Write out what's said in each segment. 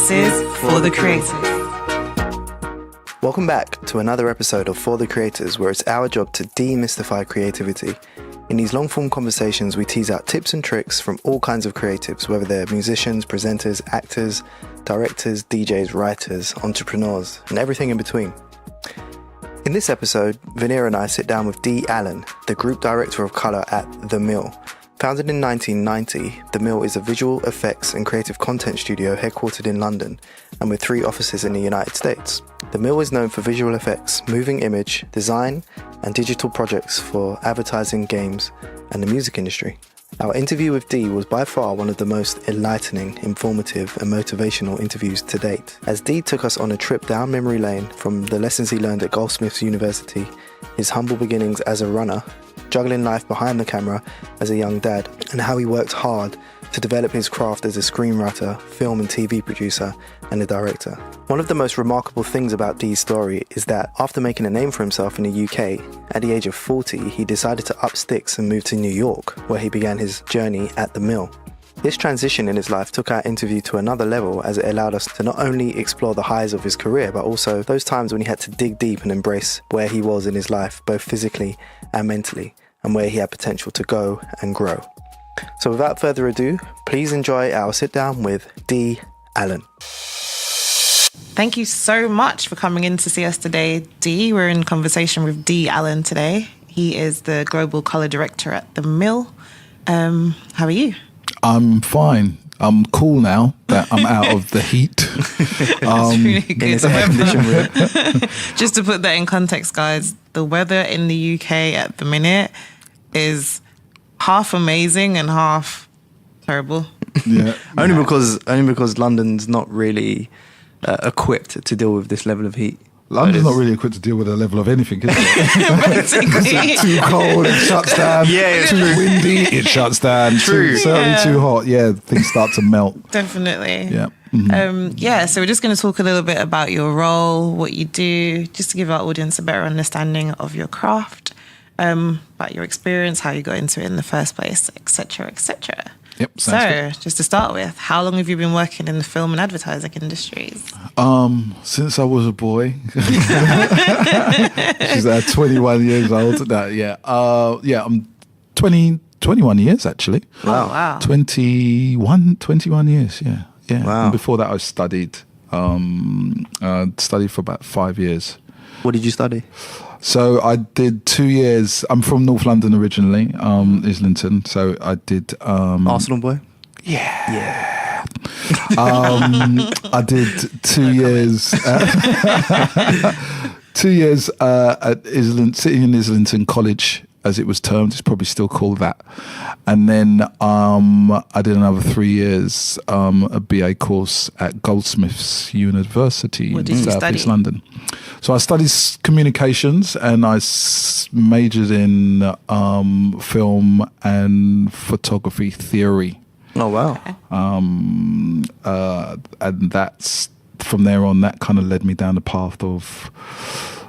This is For the Creators. Welcome back to another episode of For the Creators, where it's our job to demystify creativity. In these long-form conversations, we tease out tips and tricks from all kinds of creatives, whether they're musicians, presenters, actors, directors, DJs, writers, entrepreneurs, and everything in between. In this episode, Veneer and I sit down with Dee Allen, the Group Director of Colour at The Mill. Founded in 1990, The Mill is a visual effects and creative content studio headquartered in London and with 3 offices in the United States. The Mill is known for visual effects, moving image, design, and digital projects for advertising, games, and the music industry. Our interview with Dee was by far one of the most enlightening, informative, and motivational interviews to date, as Dee took us on a trip down memory lane from the lessons he learned at Goldsmiths University, his humble beginnings as a runner, juggling life behind the camera as a young dad, and how he worked hard to develop his craft as a screenwriter, film and TV producer, and a director. One of the most remarkable things about Dee's story is that after making a name for himself in the UK, at the age of 40, he decided to up sticks and move to New York, where he began his journey at The Mill. This transition in his life took our interview to another level, as it allowed us to not only explore the highs of his career, but also those times when he had to dig deep and embrace where he was in his life, both physically and mentally, and where he had potential to go and grow. So without further ado, please enjoy our sit down with Dee Allen. Thank you so much for coming in to see us today, Dee. We're in conversation with Dee Allen today. He is the Global Colour Director at The Mill. How are you? I'm fine. I'm cool now that I'm out of the heat. That's really good. Just to put that in context, guys, the weather in the UK at the minute is half amazing and half terrible. Yeah. Only because London's not really equipped to deal with this level of heat. London's not really equipped to deal with a level of anything, is it? Basically. Too cold, it shuts down. Yeah, too windy, it shuts down. True. Certainly too hot, things start to melt. Definitely. Yeah. Mm-hmm. So we're just going to talk a little bit about your role, what you do, just to give our audience a better understanding of your craft, about your experience, how you got into it in the first place, etc., etc. Yep. Sounds good. Just to start with, how long have you been working in the film and advertising industries? Since I was a boy. She's 21 years old. I'm 21 years actually. Wow. 21 years, yeah. Wow. And before that I studied for about 5 years. What did you study? So I did 2 years. I'm from North London originally, Islington. So I did Arsenal boy? Yeah. I did 2 years. 2 years at Islington, sitting in Islington College, as it was termed. It's probably still called that. And then I did another 3 years, a BA course at Goldsmiths University in South East London. So I studied communications, and I majored in film and photography theory. Oh, wow. And that's, from there on, that kind of led me down the path of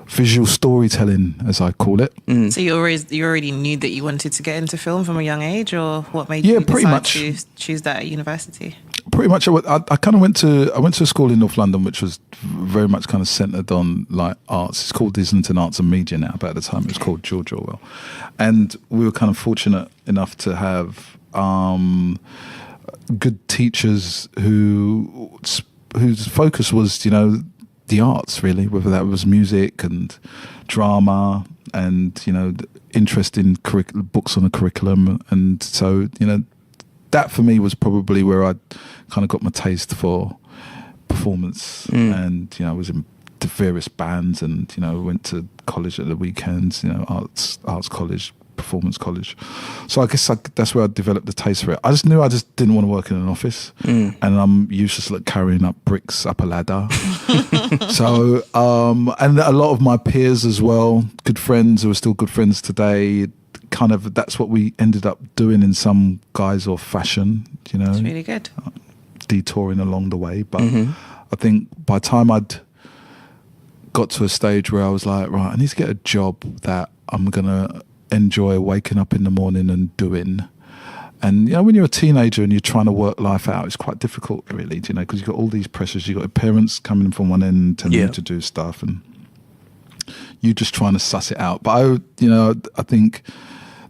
visual storytelling, as I call it. So you already knew that you wanted to get into film from a young age, or what made you decide to choose that at university? Pretty much. I kind of went to a school in North London, which was very much kind of centred on like arts. It's called Islington Arts and Media now, but at the time it was called George Orwell. And we were kind of fortunate enough to have good teachers whose focus was, the arts, really, whether that was music and drama and, interest in books on the curriculum. And so, that for me was probably where I kind of got my taste for performance. And, I was in the various bands and, went to college at the weekends, arts college, performance college. So I guess that's where I developed the taste for it. I just knew I just didn't want to work in an office, and I'm useless at carrying up bricks up a ladder. So, and a lot of my peers as well, good friends who are still good friends today, kind of that's what we ended up doing in some guise or fashion, It's really good. Detouring along the way. But I think by the time I'd got to a stage where I was like, right, I need to get a job that I'm going to enjoy waking up in the morning and doing, And when you're a teenager and you're trying to work life out, it's quite difficult, really. Because you've got all these pressures. You've got your parents coming from one end telling you to do stuff, and you're just trying to suss it out. But I think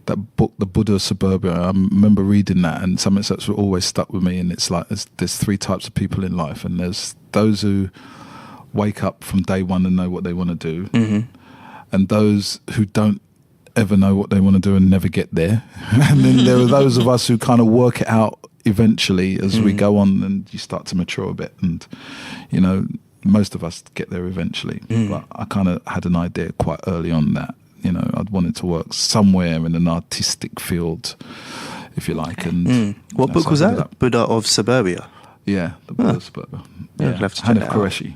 that book, The Buddha Suburbia, I remember reading that, and something that's always stuck with me. And it's like there's three types of people in life, and there's those who wake up from day one and know what they want to do, and those who don't ever know what they want to do and never get there. And then there are those of us who kind of work it out eventually as we go on, and you start to mature a bit. And most of us get there eventually. But I kind of had an idea quite early on that I'd wanted to work somewhere in an artistic field, if you like. And what book was that? Buddha of Suburbia. Yeah, The Buddha of Suburbia. Yeah, I'd love to check Hanif it out. Qureshi.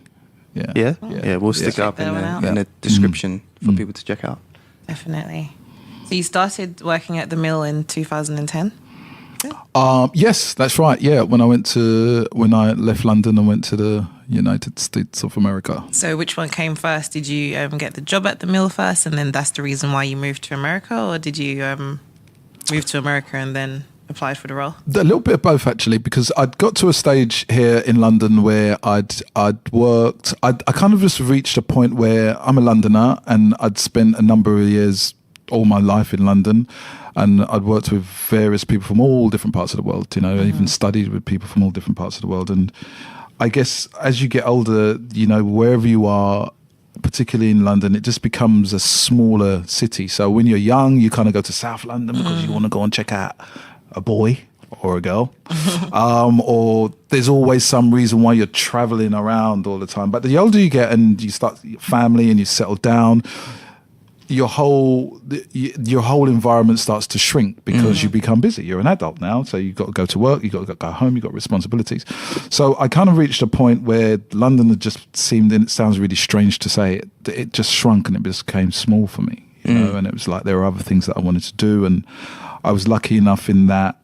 Yeah. We'll stick it up in the description for people to check out. Definitely. So you started working at the mill in 2010? Yes, that's right. Yeah, when I left London and went to the United States of America. So which one came first? Did you get the job at the mill first, and then that's the reason why you moved to America, or did you move to America and then applied for the role? A little bit of both, actually, because I'd got to a stage here in London where I'd worked. I kind of just reached a point where I'm a Londoner, and I'd spent a number of years, all my life in London, and I'd worked with various people from all different parts of the world. I even studied with people from all different parts of the world. And I guess as you get older, wherever you are, particularly in London, it just becomes a smaller city. So when you're young, you kind of go to South London because you want to go and check out a boy or a girl, or there's always some reason why you're traveling around all the time. But the older you get and you start your family and you settle down, your whole environment starts to shrink because you become busy. You're an adult now, so you've got to go to work, you've got to go home, you've got responsibilities. So I kind of reached a point where London had just seemed, and it sounds really strange to say it just shrunk and it became small for me, and it was like there were other things that I wanted to do. And I was lucky enough in that,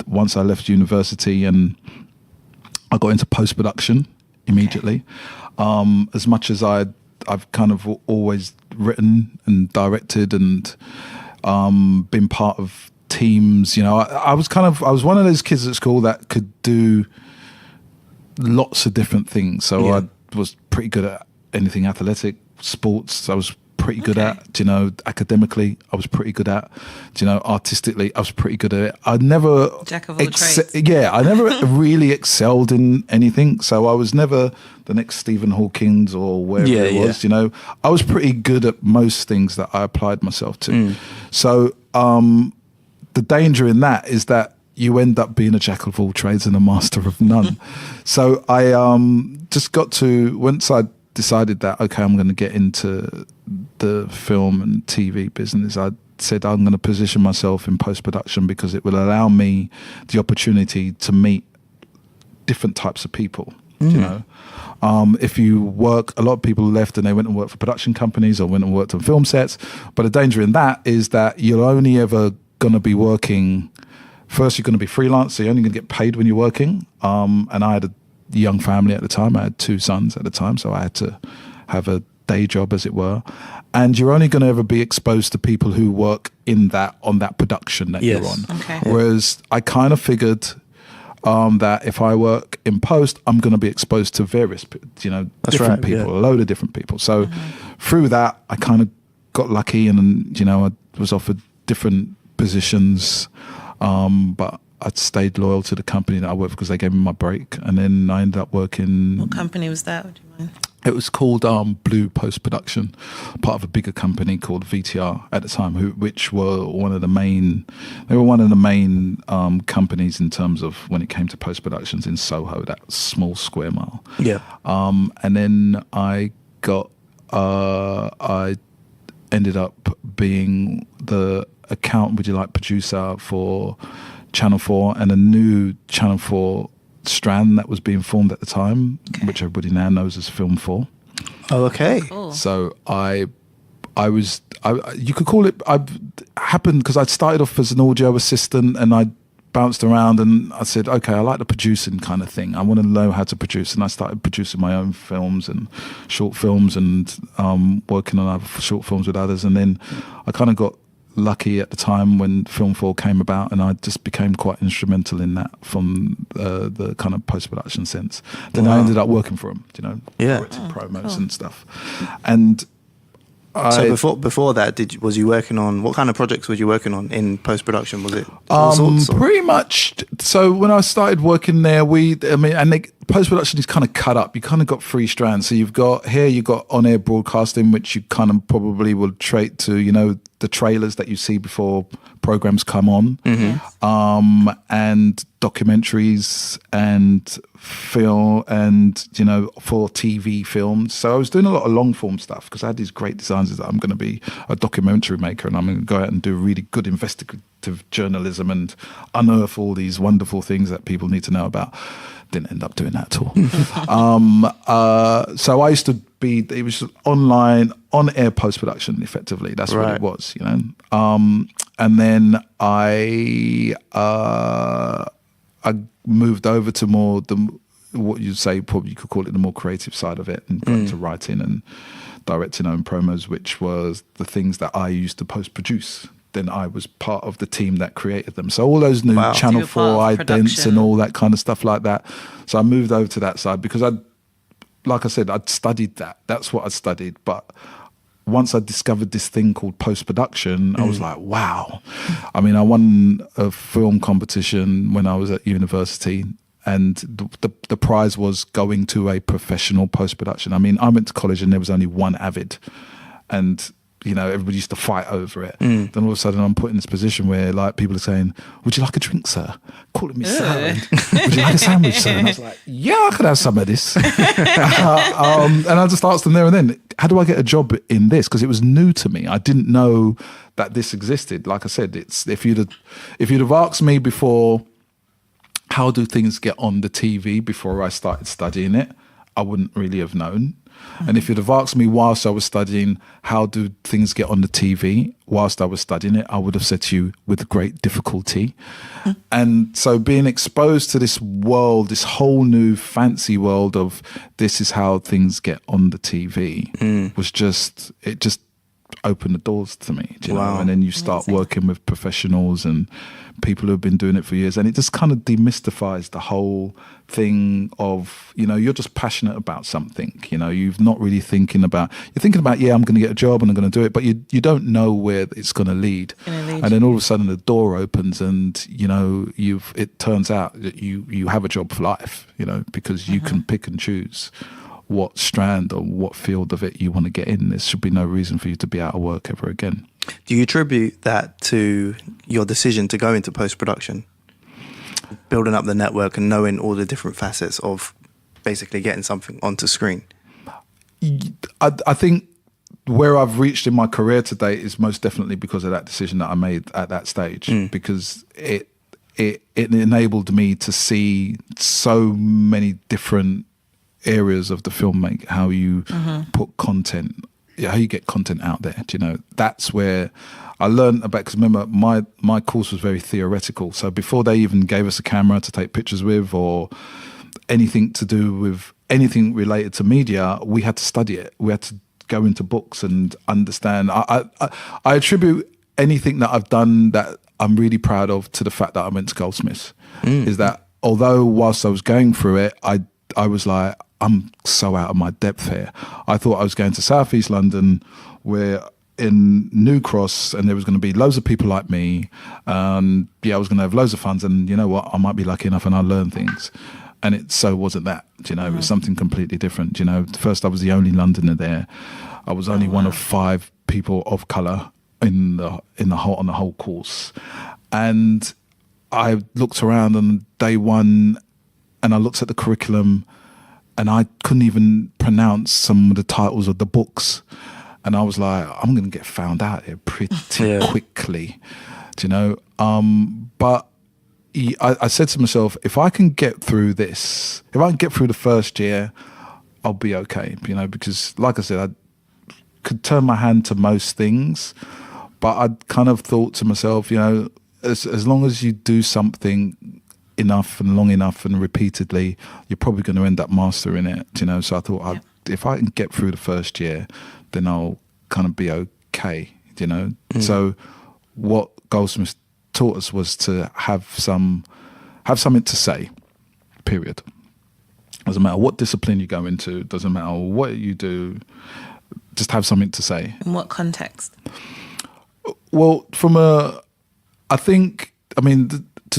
once I left university and I got into post-production immediately. As much as I've kind of always written and directed and been part of teams. I was one of those kids at school that could do lots of different things. So I was pretty good at anything athletic, sports. I was pretty good at, academically, I was pretty good at, artistically, I was pretty good at it. I never jack of all trades. Yeah, I never really excelled in anything. So I was never the next Stephen Hawking or wherever it was. I was pretty good at most things that I applied myself to. So the danger in that is that you end up being a jack of all trades and a master of none. So I just got to, once I decided that, okay, I'm going to get into the film and TV business, I said I'm going to position myself in post-production because it will allow me the opportunity to meet different types of people. If you work, a lot of people left and they went and worked for production companies or went and worked on film sets, but the danger in that is that you're only ever going to be working, first you're going to be freelance, so you're only going to get paid when you're working, and I had a young family at the time. I had 2 sons at the time, so I had to have a day job, as it were. And you're only going to ever be exposed to people who work on that production that you're on. Okay. Whereas I kind of figured that if I work in post, I'm going to be exposed to various, different people, a load of different people. So through that, I kind of got lucky, and I was offered different positions, but I'd stayed loyal to the company that I worked for because they gave me my break, and then I ended up working. What company was that? Would you mind? It was called Blue Post Production, part of a bigger company called VTR at the time, which were one of the main. They were one of the main companies in terms of when it came to post productions in Soho, that small square mile. Yeah. And then I ended up being the producer for Channel 4 and a new Channel 4 strand that was being formed at the time, which everybody now knows as Film 4. Oh, okay. Cool. So I you could call it, happened because I'd started off as an audio assistant and I bounced around and I said, okay, I like the producing kind of thing. I want to know how to produce. And I started producing my own films and short films and working on other short films with others. And then I kind of got lucky at the time when Film 4 came about, and I just became quite instrumental in that from the kind of post-production sense. Then I ended up working for them, you know, directing promos and stuff. And so before that, was you working on, what kind of projects were you working on in post-production? Was it all sorts? Pretty much. So when I started working there, post-production is kind of cut up. You kind of got three strands. So you've got on-air broadcasting, which you kind of probably will trait to, you know, the trailers that you see before programs come on, and documentaries and film, and, you know, for TV films. So I was doing a lot of long form stuff because I had these great designs that I'm going to be a documentary maker, and I'm going to go out and do really good investigative journalism and unearth all these wonderful things that people need to know about. Didn't end up doing that at all. So I used to it was online, on-air post-production, effectively. That's what it was, you know. And then I moved over to more what you'd say, probably you could call it the more creative side of it, and got into writing and directing own promos, which was the things that I used to post-produce. Then I was part of the team that created them. So all those new Channel 4 idents and all that kind of stuff like that. So I moved over to that side because like I said, I'd studied that. That's what I'd studied. But once I discovered this thing called post-production, I was like, wow. I mean, I won a film competition when I was at university, and the prize was going to a professional post-production. I mean, I went to college and there was only one Avid, and you know, everybody used to fight over it. Then all of a sudden I'm put in this position where like people are saying, would you like a drink, sir? Calling me sir. Would you like a sandwich, sir? And I was like, yeah, I could have some of this. And I just asked them there and then, how do I get a job in this? Because it was new to me. I didn't know that this existed. Like I said, if you'd have asked me before, how do things get on the TV before I started studying it, I wouldn't really have known. And if you'd have asked me whilst I was studying, how do things get on the TV whilst I was studying it, I would have said to you, with great difficulty. And so being exposed to this world, this whole new fancy world of this is how things get on the TV was just opened the doors to me, do you know? And then you start working with professionals and people who have been doing it for years, and it just kind of demystifies the whole thing of, you know, you're just passionate about something, you know, you're thinking about, yeah, I'm going to get a job and I'm going to do it, but you don't know where it's going to lead. And then all of a sudden the door opens and, you know, it turns out that you have a job for life, you know, because you can pick and choose what strand or what field of it you want to get in. There should be no reason for you to be out of work ever again. Do you attribute that to your decision to go into post-production? Building up the network and knowing all the different facets of basically getting something onto screen? I think where I've reached in my career to date is most definitely because of that decision that I made at that stage, because it enabled me to see so many different areas of the filmmaking, how you put content, how you get content out there. Do you know, that's where I learned about, because remember my course was very theoretical. So before they even gave us a camera to take pictures with or anything to do with anything related to media, we had to study it. We had to go into books and understand. I attribute anything that I've done that I'm really proud of to the fact that I went to Goldsmiths. Is that although whilst I was going through it, I was like, I'm so out of my depth here. I thought I was going to South East London, where in New Cross, and there was going to be loads of people like me. I was going to have loads of funds, and you know what? I might be lucky enough and I'll learn things. And it so wasn't that, you know, it was something completely different. You know, first I was the only Londoner there. I was only one of 5 people of colour on the whole course. And I looked around on day one and I looked at the curriculum and I couldn't even pronounce some of the titles of the books. And I was like, I'm going to get found out here pretty quickly, do you know? But I said to myself, if I can get through this, if I can get through the first year, I'll be okay, you know, because like I said, I could turn my hand to most things, but I kind of thought to myself, you know, as long as you do something enough and long enough and repeatedly, you're probably going to end up mastering it, you know. So I thought, if I can get through the first year, then I'll kind of be okay, you know. So what Goldsmiths taught us was to have something to say, period. Doesn't matter what discipline you go into, doesn't matter what you do, just have something to say. In what context? Well, to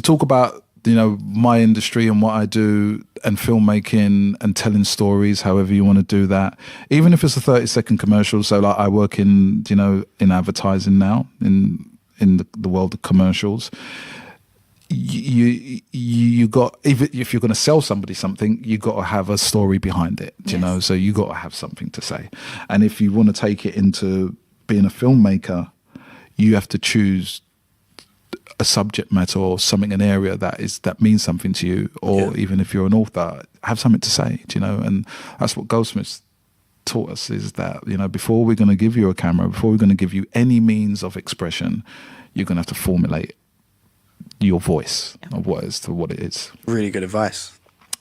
talk about, my industry and what I do and filmmaking and telling stories, however you want to do that, even if it's a 30-second commercial. So like I work in advertising now, in the world of commercials. You got, even if you're going to sell somebody something, you got to have a story behind it, so you got to have something to say. And if you want to take it into being a filmmaker, you have to choose a subject matter or something, an area that means something to you, or even if you're an author, have something to say, and that's what Goldsmiths taught us, is that, before we're going to give you a camera, before we're going to give you any means of expression, you're going to have to formulate your voice of what it is. Really good advice.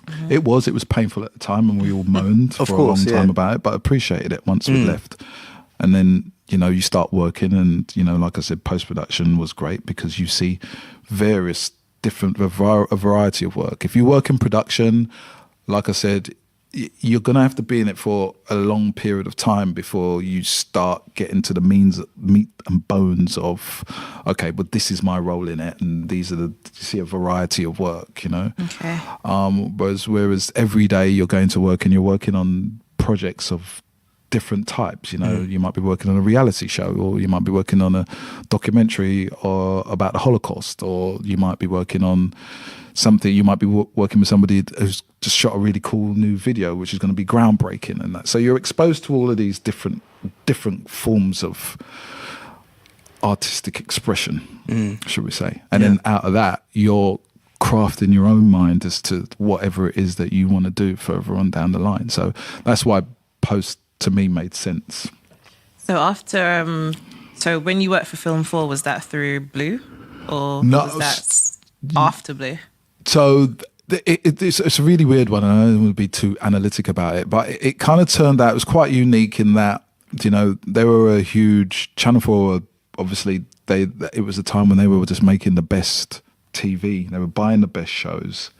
Mm-hmm. It was painful at the time, and we all moaned for a long time about it, but appreciated it once we left. And then, you start working, and, like I said, post-production was great because you see various different, a variety of work. If you work in production, like I said, you're going to have to be in it for a long period of time before you start getting to the meat and bones of, okay, but this is my role in it, and these are you see a variety of work, Okay. Whereas every day you're going to work and you're working on projects of different types, you might be working on a reality show, or you might be working on a documentary or about the Holocaust, or you might be working on something, you might be working with somebody who's just shot a really cool new video which is going to be groundbreaking, and that, so you're exposed to all of these different forms of artistic expression, should we say, and then out of that you're crafting your own mind as to whatever it is that you want to do further on down the line. So that's why post to me made sense. So after so when you worked for Film 4, was that through Blue, or No, was that after Blue? So it's a really weird one, and I don't want to be too analytic about it, but it kind of turned out, it was quite unique in that, they were a huge, Channel 4, obviously, it was a time when they were just making the best TV. They were buying the best shows.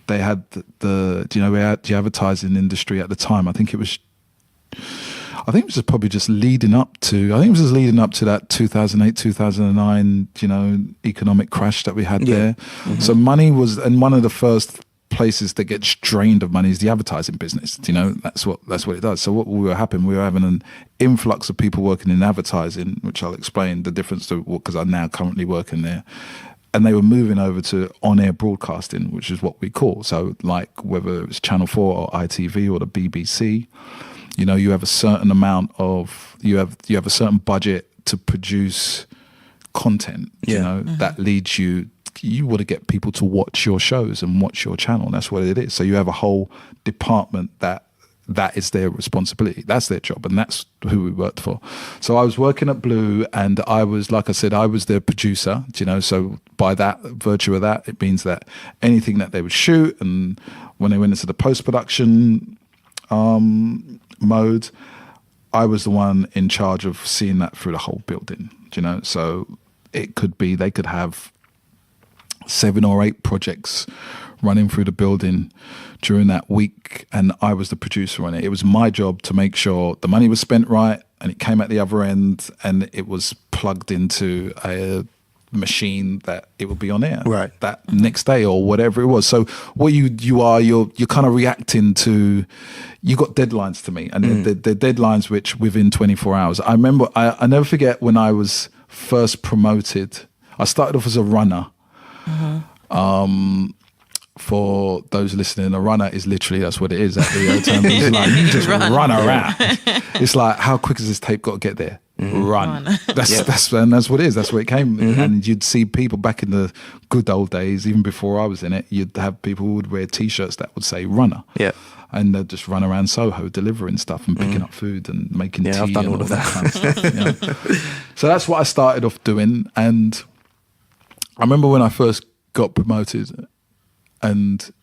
They had we had the advertising industry at the time. I think it was just leading up to that 2008, 2009, economic crash that we had there. Mm-hmm. So money was, and one of the first places that gets drained of money is the advertising business. That's what it does. So what we were having an influx of people working in advertising, which I'll explain the difference to, because I'm now currently working there. And they were moving over to on-air broadcasting, which is what we call. So like whether it's Channel 4 or ITV or the BBC, you have a certain amount of, you have a certain budget to produce content, that leads you want to get people to watch your shows and watch your channel. And that's what it is. So you have a whole department that is their responsibility. That's their job. And that's who we worked for. So I was working at Blue, and I was, like I said, I was their producer, so by that virtue of that, it means that anything that they would shoot, and when they went into the post-production mode, I was the one in charge of seeing that through the whole building, so it could be, they could have 7 or 8 projects running through the building during that week, and I was the producer on it. It was my job to make sure the money was spent right, and it came at the other end, and it was plugged into a machine that it would be on air that next day or whatever it was. So what you're kind of reacting to, you got deadlines to meet, and the deadlines which within 24 hours. I remember, I never forget when I was first promoted. I started off as a runner. For those listening, a runner is literally, that's what it is at the term. It's like, you just run around. It's like, how quick has this tape got to get there? Run. That's what it is. That's where it came. And you'd see people back in the good old days, even before I was in it, you'd have people who would wear T-shirts that would say runner. Yeah. And they'd just run around Soho delivering stuff and picking up food and making tea. I've done and all of that kind of stuff. So that's what I started off doing. And I remember when I first got promoted, and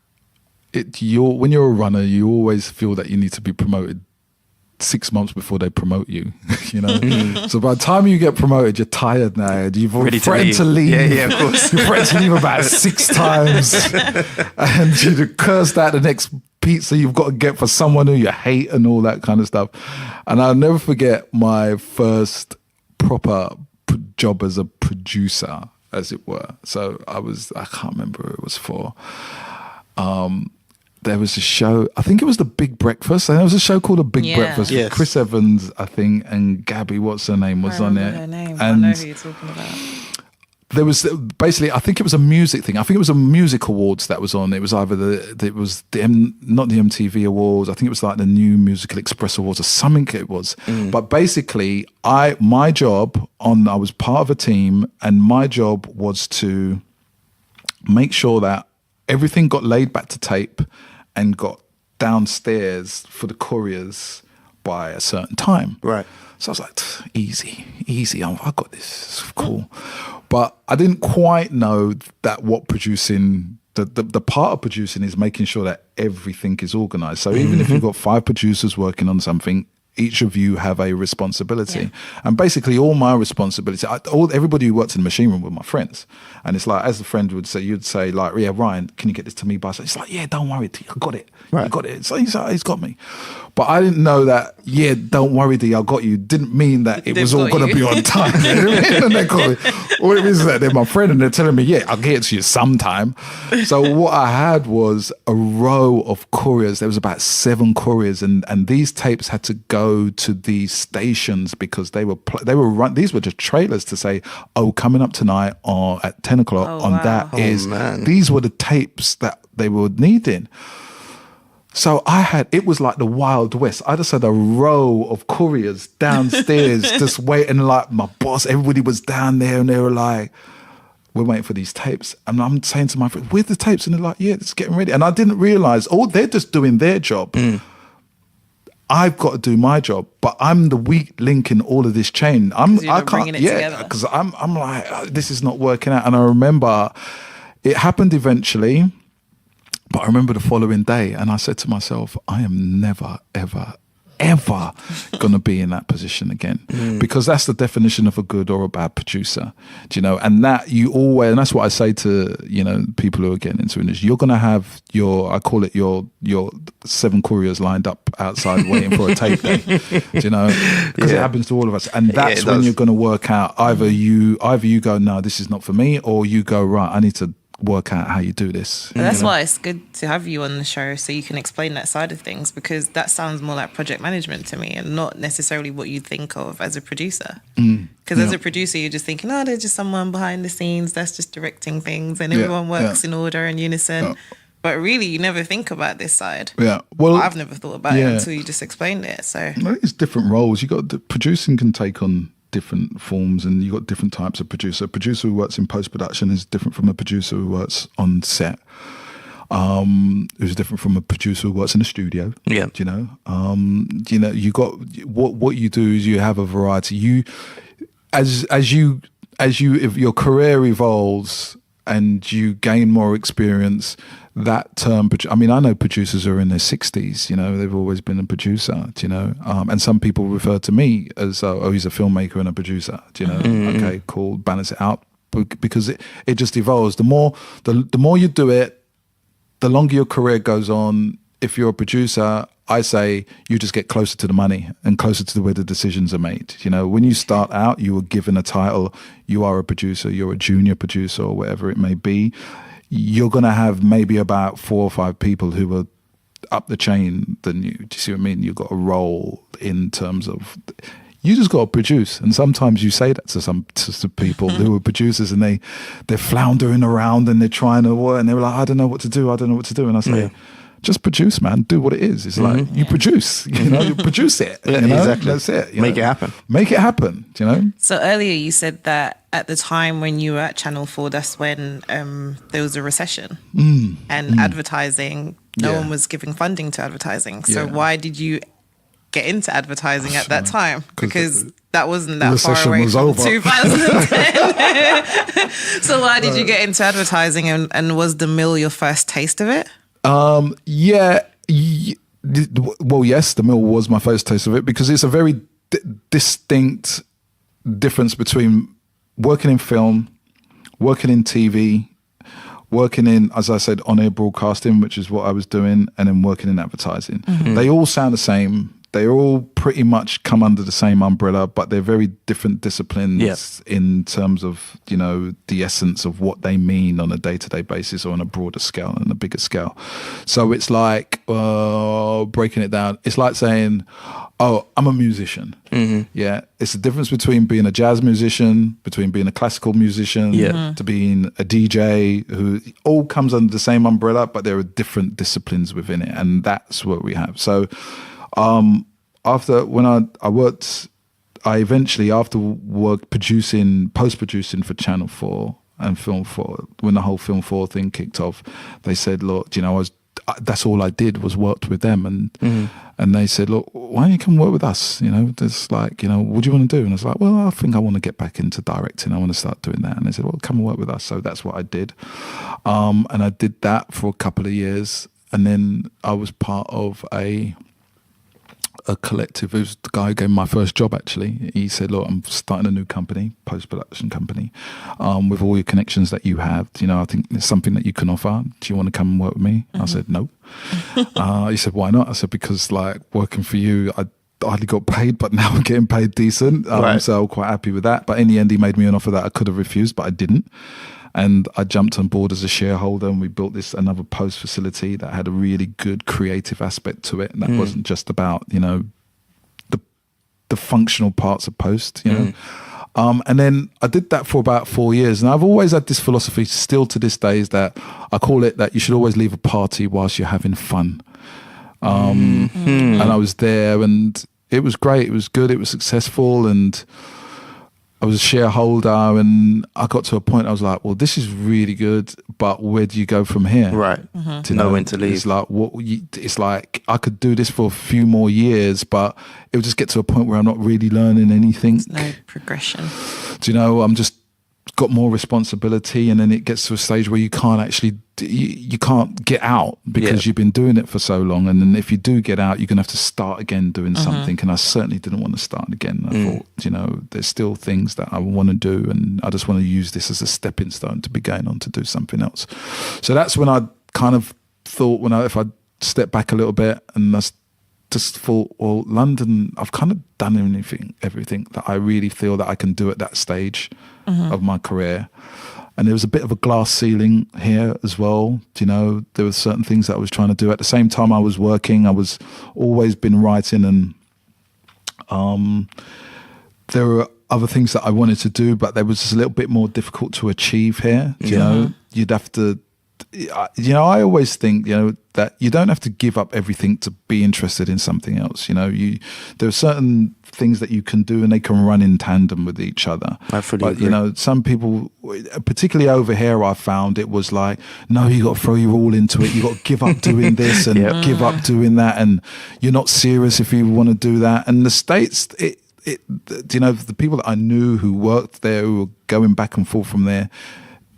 when you're a runner, you always feel that you need to be promoted 6 months before they promote you, you know. So by the time you get promoted, you're tired now. You've Ready threatened to leave. Yeah, of course. You've threatened to leave about 6 times, and you cursed out the next pizza you've got to get for someone who you hate and all that kind of stuff. And I'll never forget my first proper job as a producer, as it were. So I can't remember who it was for. There was a show, I think it was The Big Breakfast, and there was a show called The Big Breakfast. Yes. Chris Evans, I think, and Gabby, what's her name, was on there. Her name. And I know who you're talking about. there was basically, I think it was a music thing. I think it was a music awards that was on. It was either not the MTV Awards. I think it was like the New Musical Express Awards or something it was. But basically, I was part of a team, and my job was to make sure that everything got laid back to tape and got downstairs for the couriers by a certain time. Right. So I was like, easy. I got this. It's cool. But I didn't quite know that what producing, the part of producing is making sure that everything is organized. So even if you've got 5 producers working on something, each of you have a responsibility. Yeah. And basically all my responsibility, everybody who worked in the machine room were my friends. And it's like, as the friend would say, you'd say like, yeah, Ryan, can you get this to me by? So it's like, yeah, don't worry, D, I got it. Right. You got it. So he's got me. But I didn't know that, yeah, don't worry, D, I got you. Didn't mean that it was all going to be on time. And they call me, all it means is that they're my friend and they're telling me, yeah, I'll get it to you sometime. So what I had was a row of couriers. There was about 7 couriers, and these tapes had to go to these stations because they were run. These were just trailers to say, oh, coming up tonight or at 10 o'clock Man. these were the tapes that they were needing. So it was like the Wild West. I just had a row of couriers downstairs just waiting, like my boss, everybody was down there and they were like, we're waiting for these tapes. And I'm saying to my friend, where's the tapes? And they're like, yeah, it's getting ready. And I didn't realize, they're just doing their job. I've got to do my job, but I'm the weak link in all of this chain. I can't, because I'm like, this is not working out. And I remember it happened eventually. But I remember the following day and I said to myself, I am never, ever, ever going to be in that position again. Because that's the definition of a good or a bad producer, do you know? And that and that's what I say to, you know, people who are getting into it. You're going to have I call it your 7 couriers lined up outside waiting for a tape day, do you know? Because it happens to all of us. And that's when you're going to work out either you go, no, this is not for me, or you go, right, I need to work out how you do this. And that's why it's good to have you on the show so you can explain that side of things, because that sounds more like project management to me and not necessarily what you think of as a producer. Because as a producer, you're just thinking, oh, there's just someone behind the scenes that's just directing things and everyone works in order and unison. But really, you never think about this side. Yeah. Well, I've never thought about it until you just explained it. So it's different roles. Producing can take on different forms, and you've got different types of producer. A producer who works in post-production is different from a producer who works on set. Who's different from a producer who works in a studio. Yeah. Do you know? You got what you do is you have a variety. If your career evolves and you gain more experience, that term, I mean, I know producers who are in their 60s, you know, they've always been a producer, do you know, and some people refer to me as, he's a filmmaker and a producer, do you know, okay, cool, balance it out, because it just evolves. The more you do it, the longer your career goes on. If you're a producer, I say you just get closer to the money and closer to where the decisions are made. You know, when you start out, you were given a title, you are a producer, you're a junior producer or whatever it may be. You're going to have maybe about 4 or 5 people who are up the chain than you. Do you see what I mean? You've got a role in terms of, you just got to produce. And sometimes you say that to people who are producers, and they're floundering around and they're trying to work, and they're like, I don't know what to do. And I say, just produce, man. Do what it is. It's like you produce, you know, you produce it. You know? Exactly. That's it. Make it happen. Make it happen, you know? So earlier you said that at the time when you were at Channel 4, that's when there was a recession and advertising, no one was giving funding to advertising. So why did you get into advertising at that time? Because that wasn't that far away from 2010. So why did you get into advertising, and was The Mill your first taste of it? Well, yes, the Mill was my first taste of it because it's a very distinct difference between working in film, working in TV, working in, as I said, on-air broadcasting, which is what I was doing, and then working in advertising. Mm-hmm. They all sound the same. They all pretty much come under the same umbrella, but they're very different disciplines in terms of, you know, the essence of what they mean on a day-to-day basis or on a broader scale and a bigger scale. So it's like breaking it down. It's like saying, oh, I'm a musician. Mm-hmm. Yeah. It's the difference between being a jazz musician, between being a classical musician, to being a DJ, who all comes under the same umbrella, but there are different disciplines within it. And that's what we have. So, after when I worked, I eventually, after work post-producing for Channel 4 and Film 4, when the whole Film 4 thing kicked off, they said, look, you know, that's all I did was worked with them. And they said, look, why don't you come work with us? You know, there's like, you know, what do you want to do? And I was like, well, I think I want to get back into directing. I want to start doing that. And they said, well, come and work with us. So that's what I did. And I did that for a couple of years. And then I was part of a collective. It was the guy who gave me my first job, actually. He said, look, I'm starting a new company, post-production company, with all your connections that you have. You know, I think there's something that you can offer. Do you want to come and work with me? I said, no. He said, why not? I said, because like working for you, I hardly got paid, but now I'm getting paid decent. So I'm quite happy with that. But in the end, he made me an offer that I could have refused, but I didn't. And I jumped on board as a shareholder, and we built another post facility that had a really good creative aspect to it. And that wasn't just about, you know, the functional parts of post, you know. And then I did that for about 4 years. And I've always had this philosophy still to this day, is that I call it that you should always leave a party whilst you're having fun. And I was there, and it was great. It was good. It was successful. And I was a shareholder, and I got to a point I was like, well, this is really good, but where do you go from here? Right. To know when to leave. It's like, it's like I could do this for a few more years, but it would just get to a point where I'm not really learning anything. There's no progression. Do you know, I'm just got more responsibility, and then it gets to a stage where you can't actually, you can't get out because you've been doing it for so long. And then if you do get out, you're going to have to start again doing something. And I certainly didn't want to start again. I thought, you know, there's still things that I want to do, and I just want to use this as a stepping stone to be going on to do something else. So that's when I kind of thought, if I step back a little bit, and I just thought, well, London, I've kind of done everything that I really feel that I can do at that stage of my career. And there was a bit of a glass ceiling here as well. You know, there were certain things that I was trying to do. At the same time I was working, I was always been writing, and there were other things that I wanted to do, but they was just a little bit more difficult to achieve here. You know, you'd have to, you know, I always think, you know, that you don't have to give up everything to be interested in something else. You know, there are certain things that you can do, and they can run in tandem with each other. I fully agree. You know, some people, particularly over here, I found it was like, no, you got to throw your all into it. You got to give up doing this and give up doing that, and you're not serious if you want to do that. And the States, you know, the people that I knew who worked there, who were going back and forth from there,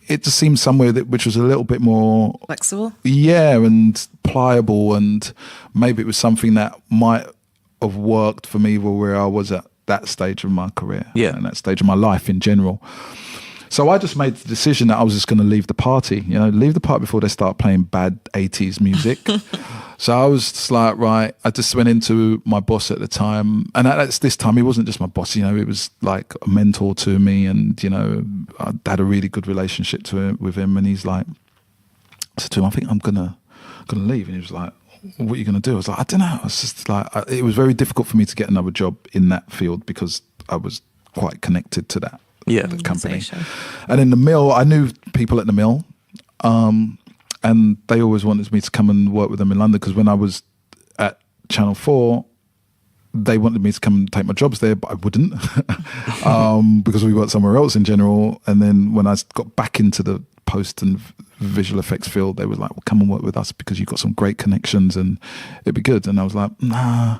it just seemed somewhere which was a little bit more flexible, and pliable, and maybe it was something that might have worked for me where I was at that stage of my career, and that stage of my life in general. So I just made the decision that I was just going to leave the party, you know, leave the party before they start playing bad 80s music. So I was just like, right, I just went into my boss at the time. And at this time, he wasn't just my boss, you know, he was like a mentor to me. And, you know, I had a really good relationship with him. And he's like, I said to him, I think I'm going to leave. And he was like, what are you going to do? I was like, I don't know. I was just like, it was very difficult for me to get another job in that field because I was quite connected to that company. And in the Mill, I knew people at the Mill. And they always wanted me to come and work with them in London, because when I was at Channel 4, they wanted me to come and take my jobs there, but I wouldn't because we worked somewhere else in general. And then when I got back into the post and visual effects field, they were like, well, come and work with us because you've got some great connections and it'd be good. And I was like, nah,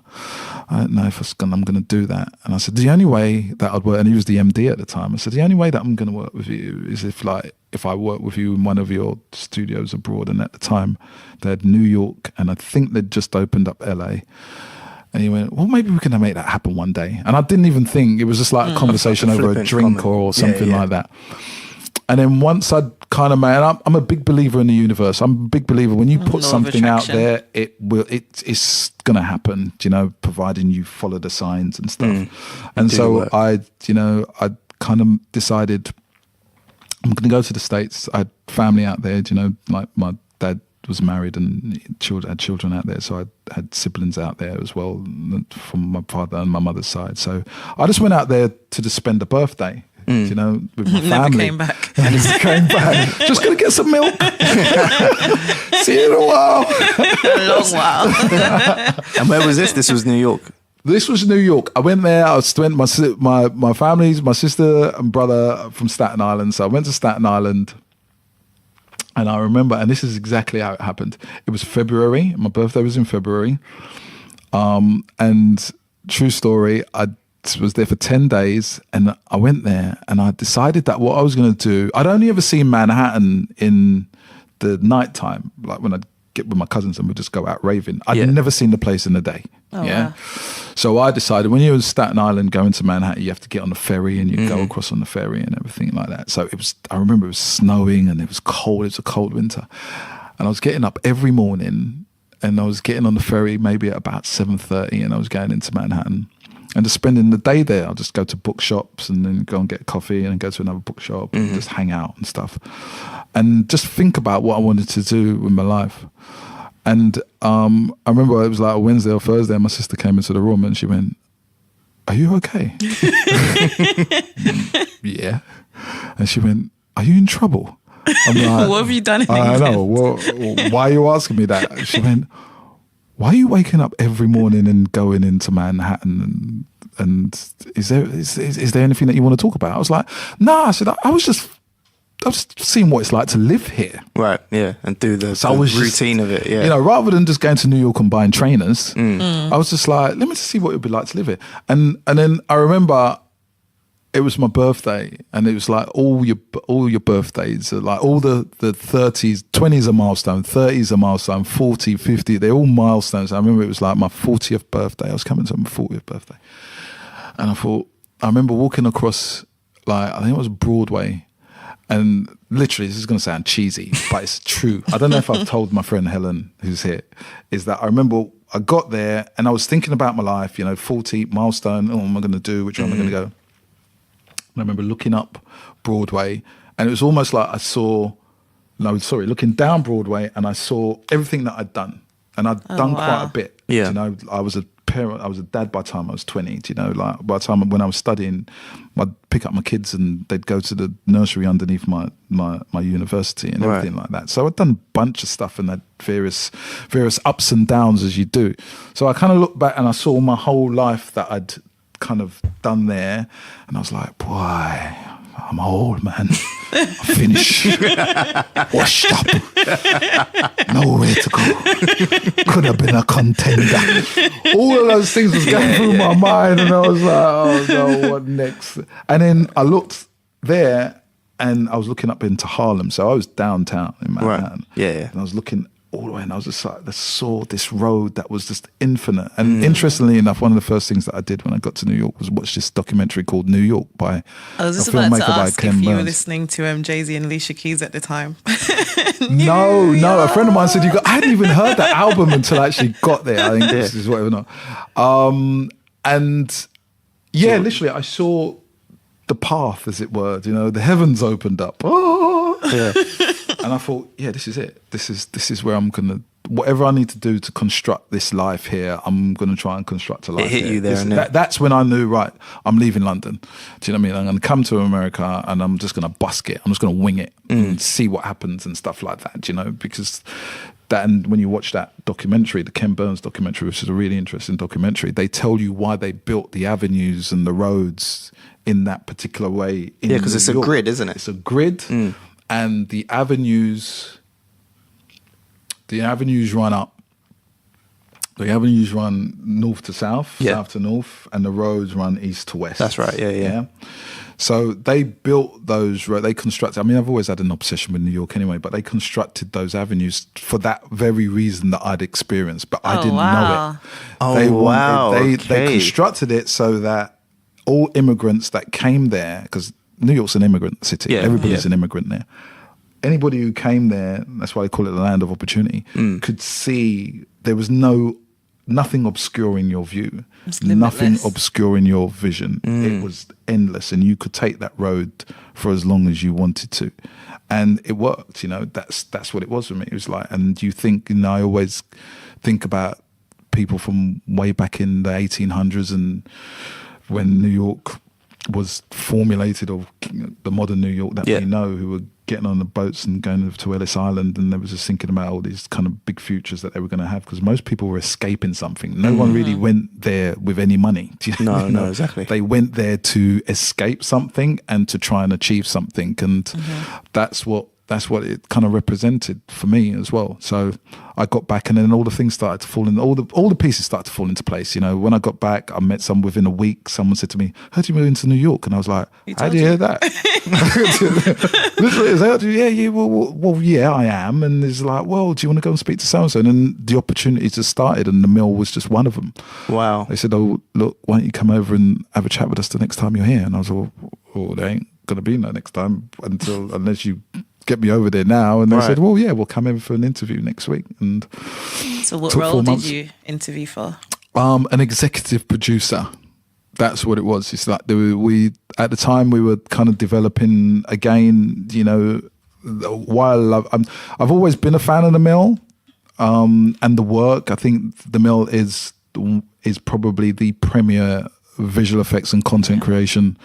I don't know if I'm going to do that. And I said, the only way that I'd work, and he was the MD at the time, I said, the only way that I'm going to work with you is if if I work with you in one of your studios abroad. And at the time, they had New York, and I think they'd just opened up LA. And he went, well, maybe we can make that happen one day. And I didn't even think, it was just like a conversation over a drink or something like that. And then once I'd kind of made up, I'm a big believer in the universe. I'm a big believer when you put something out there, it's going to happen, you know, providing you follow the signs and stuff. And so I kind of decided I'm going to go to the States. I had family out there, you know, like my dad was married and had children out there. So I had siblings out there as well from my father and my mother's side. So I just went out there to just spend a birthday. You know, with my family. Never came back. And just came back. Just gonna get some milk. See you in a while. A long while. And where was this? This was New York. This was New York. I went there. I spent my family's, my sister and brother from Staten Island. So I went to Staten Island. And I remember, and this is exactly how it happened. It was February. My birthday was in February. And true story, I was there for 10 days, and I went there and I decided that what I was going to do, I'd only ever seen Manhattan in the nighttime, like when I'd get with my cousins and we'd just go out raving. I'd never seen the place in the day. Wow. So I decided when you're in Staten Island going to Manhattan, you have to get on the ferry and you go across on the ferry and everything like that. So I remember it was snowing and it was cold. It was a cold winter. And I was getting up every morning and I was getting on the ferry maybe at about 7:30 and I was going into Manhattan. And just spending the day there, I'll just go to bookshops and then go and get coffee and then go to another bookshop and just hang out and stuff. And just think about what I wanted to do with my life. And I remember it was like a Wednesday or Thursday and my sister came into the room and she went, "Are you okay?" Yeah. And she went, "Are you in trouble?" I'm like, what have you done? I know. Well, why are you asking me that? She went, "Why are you waking up every morning and going into Manhattan? And is there anything that you want to talk about?" I was like, "Nah." I said, I was just seeing what it's like to live here. Right, yeah. And do the routine of it, yeah. You know, rather than just going to New York and buying trainers, I was just like, let me just see what it would be like to live here. And then I remember it was my birthday, and it was like all your birthdays are like all the 30s, 20s a milestone, 30s a milestone, 40, 50, they're all milestones. I remember it was like my 40th birthday. I was coming to my 40th birthday. And I remember walking across, like, I think it was Broadway, and literally, this is going to sound cheesy, but it's true. I don't know if I've told my friend Helen, who's here, is that I remember I got there and I was thinking about my life, you know, 40 milestone, what am I going to do? Which one am I going to go? And I remember looking up Broadway, and it was almost like looking down Broadway, and I saw everything that I'd done. And I'd done quite a bit. Yeah. You know, I was a parent, I was a dad by the time I was 20. You know, like by the time when I was studying, I'd pick up my kids and they'd go to the nursery underneath my university and everything like that. So I'd done a bunch of stuff and had various ups and downs as you do. So I kind of looked back and I saw my whole life that I'd kind of done there, and I was like, boy, I'm old, man. I'm finished. Washed up. Nowhere to go. Could have been a contender. All of those things was going through my mind, and I was like, oh no, what next? And then I looked there, and I was looking up into Harlem. So I was downtown in Manhattan. Right. Yeah. And I was looking all the way, and I was just like, I saw this road that was just infinite. And interestingly enough, one of the first things that I did when I got to New York was watch this documentary called New York by I was just about to ask if you were listening to Jay-Z and Alicia Keys at the time. No. A friend of mine said I hadn't even heard that album until I actually got there. I think this is whatever not. And yeah, literally, I saw the path, as it were. You know, the heavens opened up. Oh, yeah. And I thought, yeah, this is it. This is where I'm gonna. Whatever I need to do to construct this life here, I'm gonna try and construct a life. It hit you there. That's when I knew, right, I'm leaving London. Do you know what I mean? I'm gonna come to America and I'm just gonna busk it. I'm just gonna wing it and see what happens and stuff like that. Do you know? Because that, and when you watch that documentary, the Ken Burns documentary, which is a really interesting documentary, they tell you why they built the avenues and the roads in that particular way. Yeah, because it's a grid, isn't it? It's a grid. And the avenues run up. The avenues run north to south, south to north, and the roads run east to west. That's right. Yeah. So they built those, they constructed, I mean, I've always had an obsession with New York anyway, but they constructed those avenues for that very reason that I'd experienced, but I didn't know it. They constructed it so that all immigrants that came there, because New York's an immigrant city, everybody's an immigrant there. Anybody who came there, that's why they call it the land of opportunity, could see there was nothing obscuring your view, nothing obscuring your vision. It was endless, and you could take that road for as long as you wanted to, and it worked. You know, that's what it was for me. It was like, and you think, you know, I always think about people from way back in the 1800s and when New York was formulated, or the modern New York that we know, who were getting on the boats and going to Ellis Island, and they was just thinking about all these kind of big futures that they were going to have, because most people were escaping something. No one really went there with any money. No, exactly. They went there to escape something and to try and achieve something, and that's what it kind of represented for me as well. So I got back, and then all the things started to fall in. All the pieces started to fall into place. You know, when I got back, I met someone within a week. Someone said to me, "Heard you moved into New York," and I was like, "How do you hear that?" Well, yeah, I am. And it's like, "Well, do you want to go and speak to so and so?" And then the opportunities just started, and the mill was just one of them. Wow. They said, "Oh, look, why don't you come over and have a chat with us the next time you're here?" And I was like, "Oh, there ain't gonna be no next time unless you get me over there now." And they said, "Well, yeah, we'll come in for an interview next week." And so what role did you interview for? An executive producer. That's what it was. It's like we at the time we were kind of developing again, you know, while I've always been a fan of the mill and the work. I think the mill is probably the premier visual effects and content creation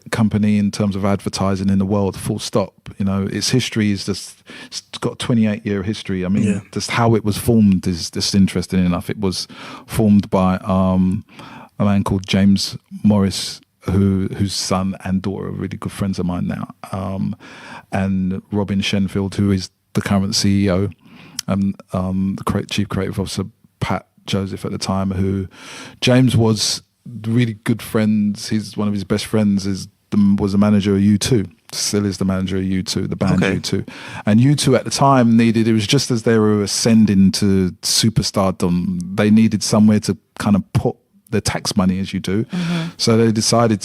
company in terms of advertising in the world, full stop. You know, its history is just, it's got a 28-year history. I mean, just how it was formed is just interesting enough. It was formed by a man called James Morris, whose son and daughter are really good friends of mine now, and Robin Shenfield, who is the current CEO, and the chief creative officer, Pat Joseph at the time, who James was really good friends. One of his best friends was the manager of U2, still is the manager of U2, the band U2. And U2 at the time it was just as they were ascending to superstardom, they needed somewhere to kind of put their tax money, as you do. So they decided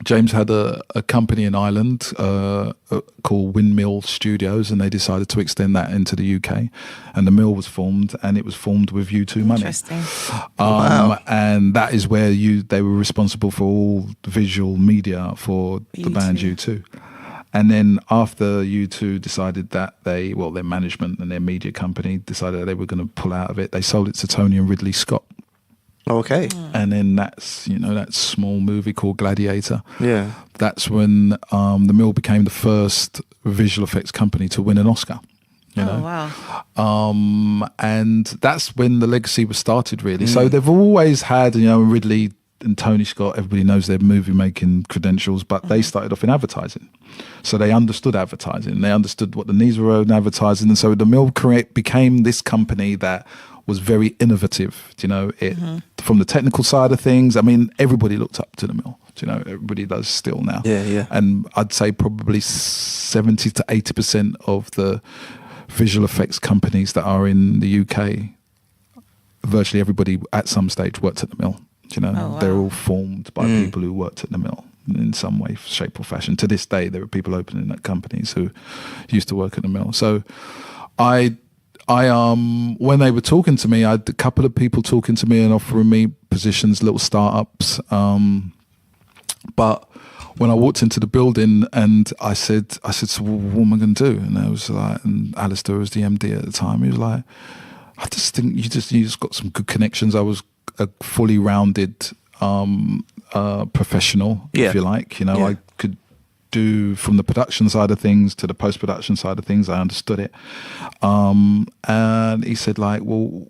James had a company in Ireland called Windmill Studios, and they decided to extend that into the UK. And the mill was formed, and it was formed with U2 money. Interesting. Wow. And that is where they were responsible for all the visual media for the band U2. And then after U2 decided that their management and their media company decided that they were going to pull out of it, they sold it to Tony and Ridley Scott. Okay. And then that small movie called Gladiator. Yeah. That's when the mill became the first visual effects company to win an Oscar. You know? Wow. And that's when the legacy was started, really. So they've always had, you know, Ridley and Tony Scott, everybody knows their movie making credentials, but they started off in advertising. So they understood advertising. They understood what the needs were in advertising. And so the mill became this company that was very innovative, you know, from the technical side of things. I mean, everybody looked up to the mill, you know, everybody does still now. Yeah. And I'd say probably 70 to 80% of the visual effects companies that are in the UK, virtually everybody at some stage worked at the mill. You know, they're all formed by people who worked at the mill in some way, shape or fashion. To this day, there are people opening up companies who used to work at the mill. So I when they were talking to me, I had a couple of people talking to me and offering me positions, little startups. But when I walked into the building and I said, so what am I going to do? And I was like, and Alistair was the MD at the time. He was like, I just think you just got some good connections. I was a fully rounded professional, if you like. You know, I could do from the production side of things to the post-production side of things. I understood it. And he said, like, well,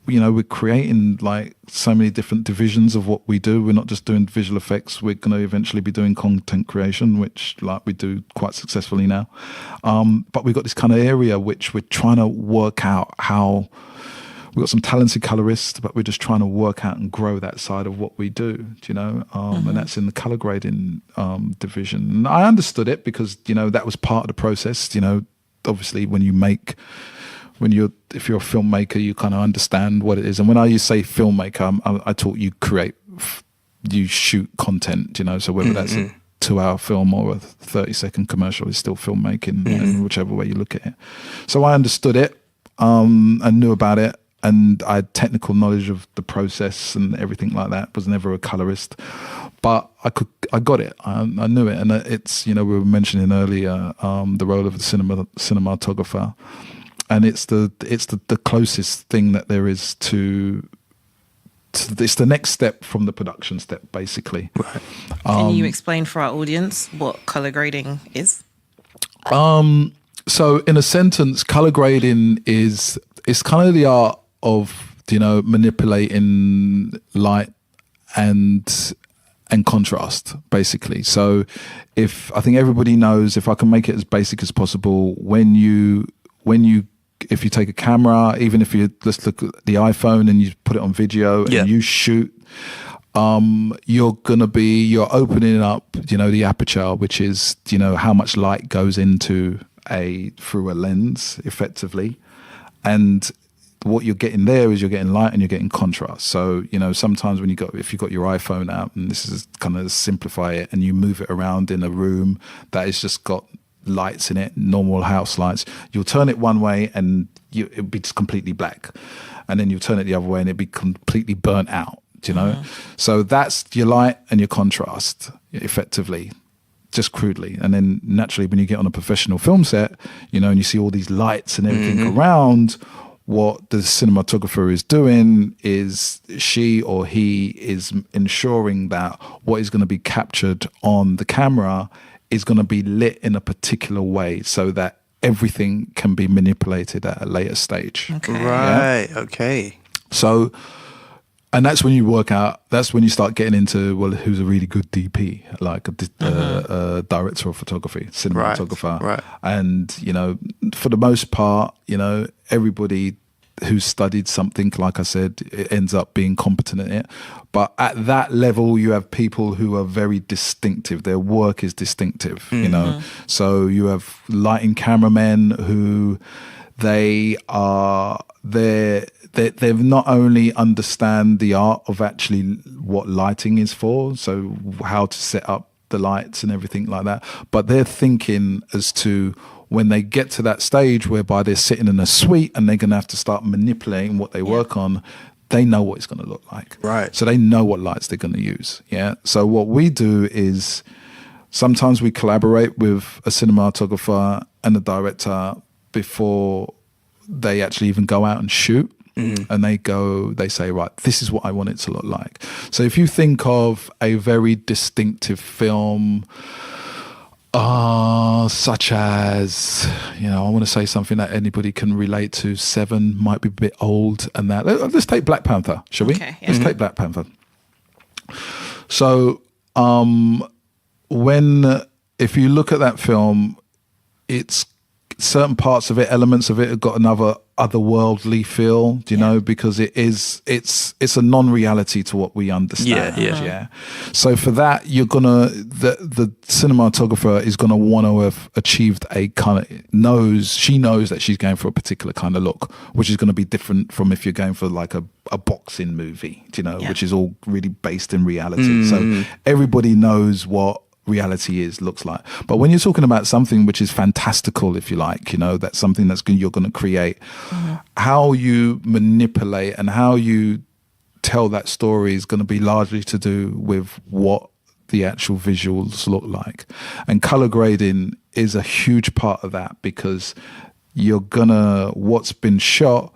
you know, we're creating like so many different divisions of what we do. We're not just doing visual effects. We're going to eventually be doing content creation, which like we do quite successfully now. But we've got this kind of area which we're trying to work out how we've got some talented colorists, but we're just trying to work out and grow that side of what we do, do you know? And that's in the color grading division. And I understood it because, you know, that was part of the process. You know, obviously if you're a filmmaker, you kind of understand what it is. And when I say filmmaker, I taught you shoot content, you know, so whether that's a 2-hour film or a 30-second commercial is still filmmaking, in whichever way you look at it. So I understood it. I knew about it, and I had technical knowledge of the process and everything like that. Was never a colorist, but I got it. I knew it, and it's, you know, we were mentioning earlier the role of the cinematographer, and it's the closest thing that there is to it's the next step from the production step, basically. Right. Can you explain for our audience what color grading is? So in a sentence, color grading is kind of the art of, you know, manipulating light and contrast, basically. So if I think everybody knows, if I can make it as basic as possible, if you take a camera, even if let's look at the iPhone and you put it on video and you shoot, you're opening up, you know, the aperture, which is, you know, how much light goes into through a lens effectively. And what you're getting there is you're getting light and you're getting contrast. So, you know, sometimes if you've got your iPhone out, and this is kind of simplify it, and you move it around in a room that has just got lights in it, normal house lights, you'll turn it one way and it'll be just completely black, and then you'll turn it the other way and it'll be completely burnt out, you know. So that's your light and your contrast effectively, just crudely. And then naturally when you get on a professional film set, you know, and you see all these lights and everything around, what the cinematographer is doing is she or he is ensuring that what is going to be captured on the camera is going to be lit in a particular way so that everything can be manipulated at a later stage. Okay. Right. Yeah? Okay. So, and that's when you start getting into, well, who's a really good DP, like a director of photography, cinematographer. Right. And, you know, for the most part, you know, everybody who's studied something, like I said, it ends up being competent in it. But at that level, you have people who are very distinctive. Their work is distinctive, you know. So you have lighting cameramen who they've not only understand the art of actually what lighting is for, so how to set up the lights and everything like that, but they're thinking as to when they get to that stage whereby they're sitting in a suite and they're going to have to start manipulating what they work on, they know what it's going to look like. Right. So they know what lights they're going to use. Yeah. So what we do is sometimes we collaborate with a cinematographer and a director before they actually even go out and shoot. And they say, right, this is what I want it to look like. So if you think of a very distinctive film, such as, you know, I want to say something that anybody can relate to. Seven might be a bit old, and that. Let's take Black Panther, shall we? Okay, yeah. Let's take Black Panther. So, if you look at that film, it's certain parts of it, elements of it, have got another otherworldly feel, do you know, because it's a non-reality to what we understand. Yeah. So for that, the cinematographer is gonna want to have achieved she knows that she's going for a particular kind of look, which is going to be different from if you're going for like a boxing movie, do you know, which is all really based in reality. So everybody knows what reality looks like. But when you're talking about something which is fantastical, if you like, you know, that's something you're going to create, how you manipulate and how you tell that story is going to be largely to do with what the actual visuals look like. And color grading is a huge part of that, because what's been shot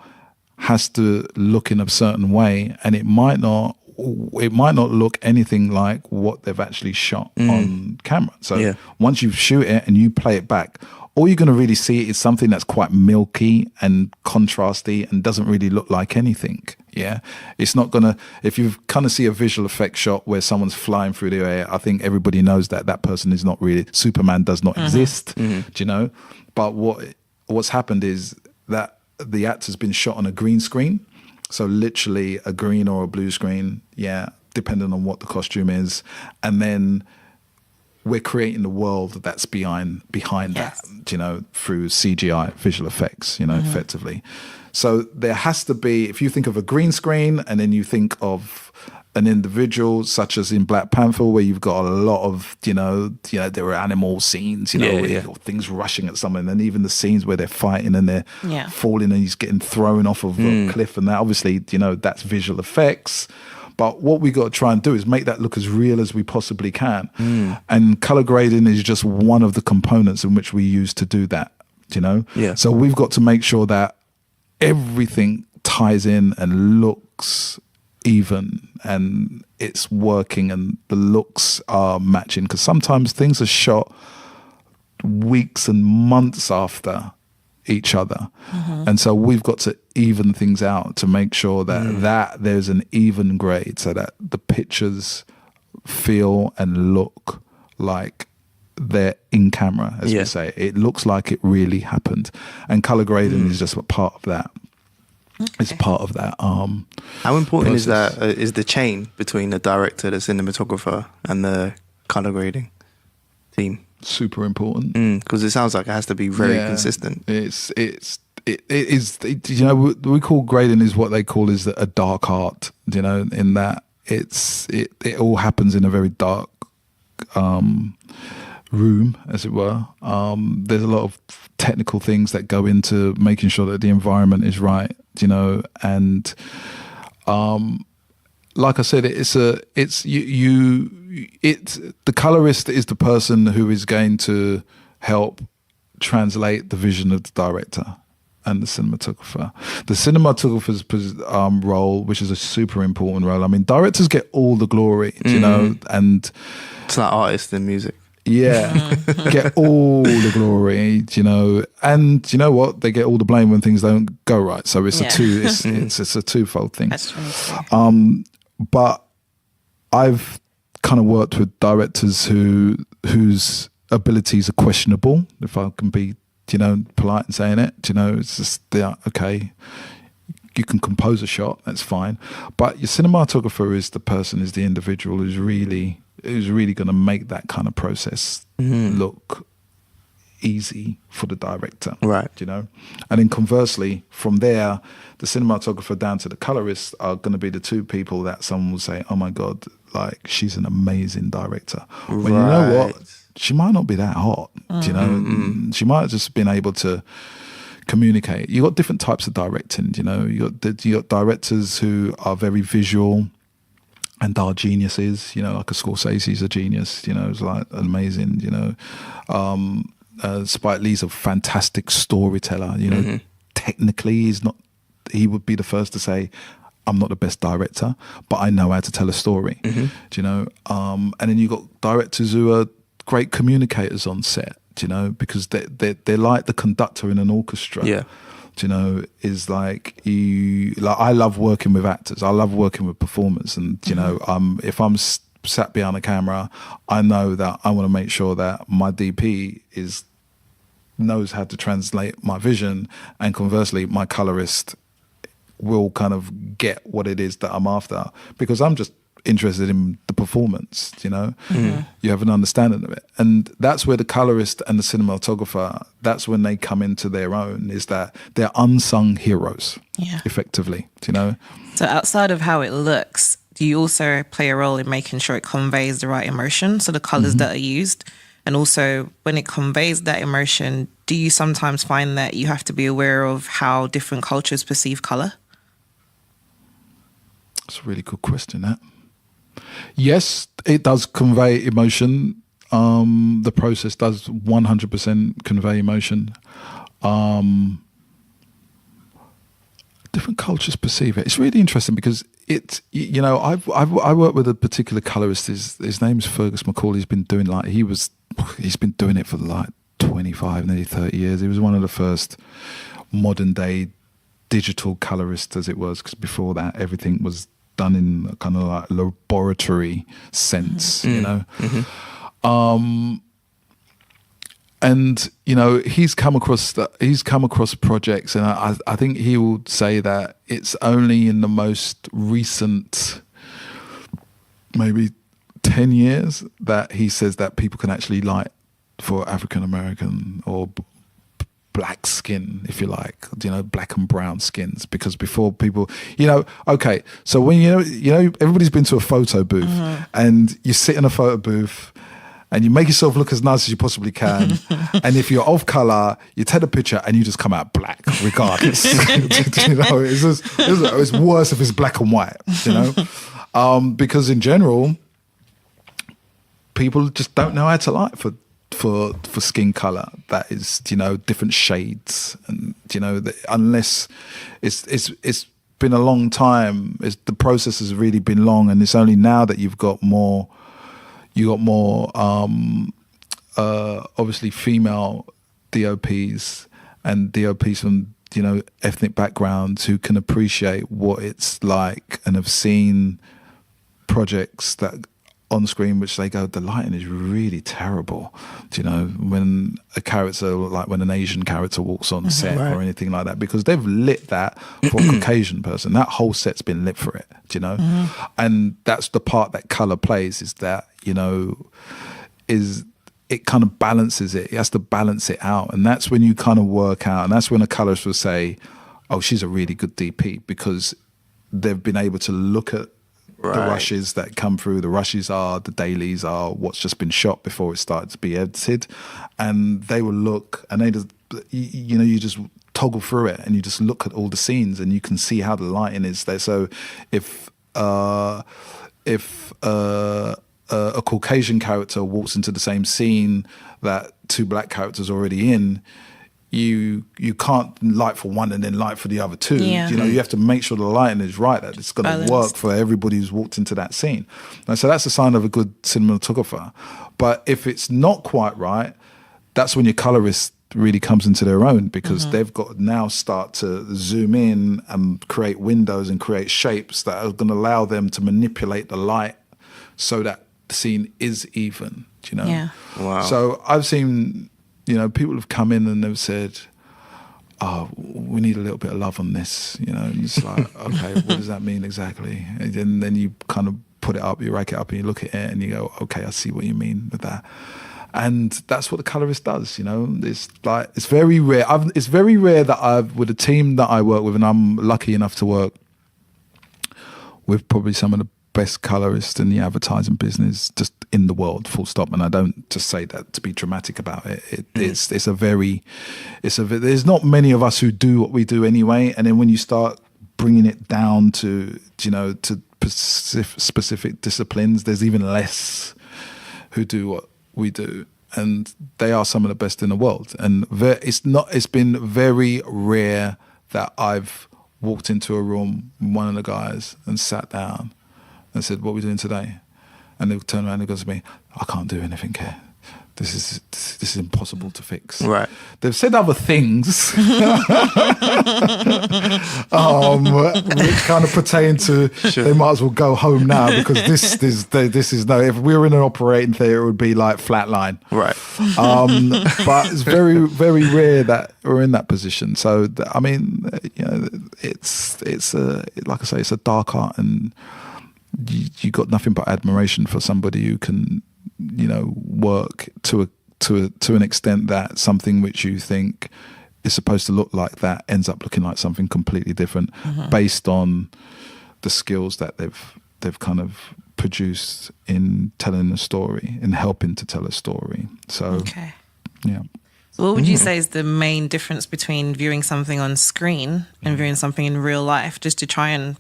has to look in a certain way, and it might not look anything like what they've actually shot on camera. So once you shoot it and you play it back, all you're going to really see is something that's quite milky and contrasty and doesn't really look like anything. Yeah. It's not going to, if you kind of see a visual effect shot where someone's flying through the air, I think everybody knows that person is not really, Superman does not exist, do you know? But what's happened is that the actor's been shot on a green screen, So literally a green or a blue screen, yeah, depending on what the costume is. And then we're creating the world that's behind Yes. that, you know, through CGI, visual effects, you know, effectively. So there has to be, if you think of a green screen and then you think of an individual, such as in Black Panther, where you've got a lot of, you know, there are animal scenes, you know, Yeah, where yeah. you've got things rushing at someone, and even the scenes where they're fighting and they're Yeah. falling and he's getting thrown off of a cliff, and that obviously, you know, that's visual effects. But what we got to try and do is make that look as real as we possibly can. And color grading is just one of the components in which we use to do that, you know? Yeah. So we've got to make sure that everything ties in and looks even and it's working and the looks are matching, because sometimes things are shot weeks and months after each other, and so we've got to even things out to make sure that there's an even grade, so that the pictures feel and look like they're in camera, as Yeah. we say. It looks like it really happened, and color grading is just a part of that. It's part of that. How important is process. that? Is the chain between the director, the cinematographer, and the color grading team? Super important. Because it sounds like it has to be very Yeah. consistent. It is, you know, what we call grading is what they call is a dark art, you know, in that it all happens in a very dark room, as it were. There's a lot of technical things that go into making sure that the environment is right, you know, and like I said, the colorist is the person who is going to help translate the vision of the director and the cinematographer. The cinematographer's role, which is a super important role. I mean, directors get all the glory, you know, and It's like artists in music. yeah, get all the glory, you know, and you know what? They get all the blame when things don't go right. So it's it's a twofold thing. That's true. But I've kind of worked with directors whose abilities are questionable, if I can be, you know, polite in saying it. You know, it's just, yeah, okay, you can compose a shot, that's fine. But your cinematographer is the individual who's really going to make that kind of process look easy for the director, Right. you know. And then conversely, from there, the cinematographer down to the colorist are going to be the two people that someone will say, oh my god, like, she's an amazing director, when you know what, Right. she might not be that hot, you know. She might have just been able to communicate. You got different types of directing, you know. You got directors who are very visual and are geniuses, you know, like a Scorsese's a genius, you know, it's like amazing, you know. Spike Lee's a fantastic storyteller, you know. Technically, he would be the first to say, I'm not the best director, but I know how to tell a story, do you know. And then you got directors who are great communicators on set, you know, because they're like the conductor in an orchestra. Yeah. You know, is like I love working with actors. I love working with performers, and you know, if I'm sat behind a camera, I know that I want to make sure that my DP knows how to translate my vision, and conversely, my colorist will kind of get what it is that I'm after, because I'm just interested in the performance, you know. You have an understanding of it, and that's where the colorist and the cinematographer, that's when they come into their own, is that they're unsung heroes, Yeah. effectively, you know. So outside of how it looks, do you also play a role in making sure it conveys the right emotion? So the colors that are used, and also when it conveys that emotion, do you sometimes find that you have to be aware of how different cultures perceive color? That's a really good question, that. Yes, it does convey emotion. The process does 100% convey emotion. Different cultures perceive it. It's really interesting because you know, I work with a particular colorist. His name's Fergus McCall. He's been doing it for like 25, nearly 30 years. He was one of the first modern day digital colorists, as it was, because before that everything was done in a kind of like laboratory sense, you know. and you know, he's come across projects, and I think he will say that it's only in the most recent, maybe 10 years, that he says that people can actually light for African American or black skin, if you like, you know, black and brown skins. Because before, people, you know, okay, so when you know everybody's been to a photo booth, and you sit in a photo booth and you make yourself look as nice as you possibly can, and if you're off color, you take a picture and you just come out black regardless. You know, it's worse if it's black and white, you know, because in general, people just don't know how to light for skin color that is, you know, different shades, and you know, unless it's been a long time, the process has really been long, and it's only now that you've got more obviously female DOPs and DOPs from, you know, ethnic backgrounds who can appreciate what it's like and have seen projects that on screen which they go, the lighting is really terrible. Do you know, when a character, like when an Asian character walks on set or anything like that, because they've lit that for a Caucasian person. That whole set's been lit for it, do you know? And that's the part that color plays, is that, you know, it kind of balances it. It has to balance it out. And that's when you kind of work out, and that's when a colorist will say, oh, she's a really good DP, because they've been able to look at the rushes that come through. The rushes are, the dailies are what's just been shot before it started to be edited, and they will look, and they just, you know, you just toggle through it and you just look at all the scenes and you can see how the lighting is there. So if a Caucasian character walks into the same scene that two black characters are already in, you can't light for one and then light for the other two. Yeah. You know, you have to make sure the lighting is right, that it's going to work for everybody who's walked into that scene. And so that's a sign of a good cinematographer. But if it's not quite right, that's when your colorist really comes into their own, because they've got to now start to zoom in and create windows and create shapes that are going to allow them to manipulate the light so that the scene is even, you know? Yeah. Wow. So I've seen, you know, people have come in and they've said, oh, we need a little bit of love on this, you know, and it's like, okay, what does that mean exactly? And then you kind of put it up, you rack it up and you look at it and you go, okay, I see what you mean with that. And that's what the colorist does, you know. It's like, it's very rare. It's very rare that with a team that I work with, and I'm lucky enough to work with probably some of the best colorists in the advertising business just in the world, full stop. And I don't just say that to be dramatic about it. There's not many of us who do what we do anyway. And then when you start bringing it down to, you know, to specific disciplines, there's even less who do what we do, and they are some of the best in the world. And it's been very rare that I've walked into a room with one of the guys and sat down and said, what are we doing today? And they'll turn around and go to me, I can't do anything here. This is impossible to fix. Right. They've said other things which kind of pertain to they might as well go home now, because this is no. If we were in an operating theatre, it would be like flatline. Right. But it's very, very rare that we're in that position. So I mean, you know, it's like I say, it's a dark art, and you got nothing but admiration for somebody who can, you know, work to an extent that something which you think is supposed to look like that ends up looking like something completely different, based on the skills that they've kind of produced in telling a story and helping to tell a story. So, yeah. So what would you say is the main difference between viewing something on screen and viewing something in real life, just to try and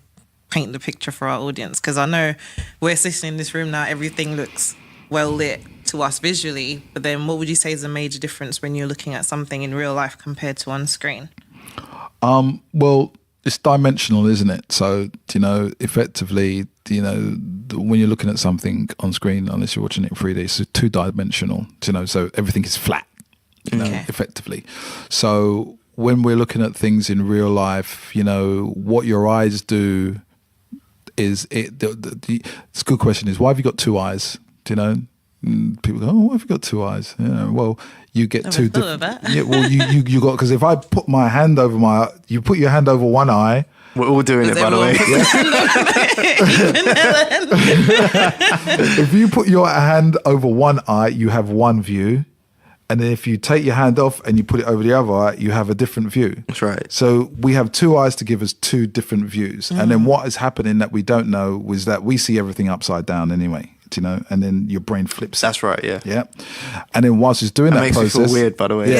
paint the picture for our audience? Because I know we're sitting in this room now, everything looks well lit to us visually, but then what would you say is a major difference when you're looking at something in real life compared to on screen? Well, it's dimensional, isn't it? So, you know, effectively, you know, when you're looking at something on screen, unless you're watching it in 3D, it's two-dimensional, you know, so everything is flat, you know, effectively. So when we're looking at things in real life, you know, what your eyes do is it's a good question is, why have you got two eyes? Do you know? people go, oh, why have you got two eyes? Well, you get Never two thought of different. that. Yeah, well, you got, because if I put my hand over you put your hand over one eye. We're all doing it, by the way. If you put your hand over one eye, you have one view. And then if you take your hand off and you put it over the other eye, you have a different view. That's right. So we have two eyes to give us two different views. And then what is happening that we don't know is that we see everything upside down anyway, do you know? And then your brain flips. That's right, yeah. Yeah. And then whilst it's doing that makes process. me feel weird, by the way.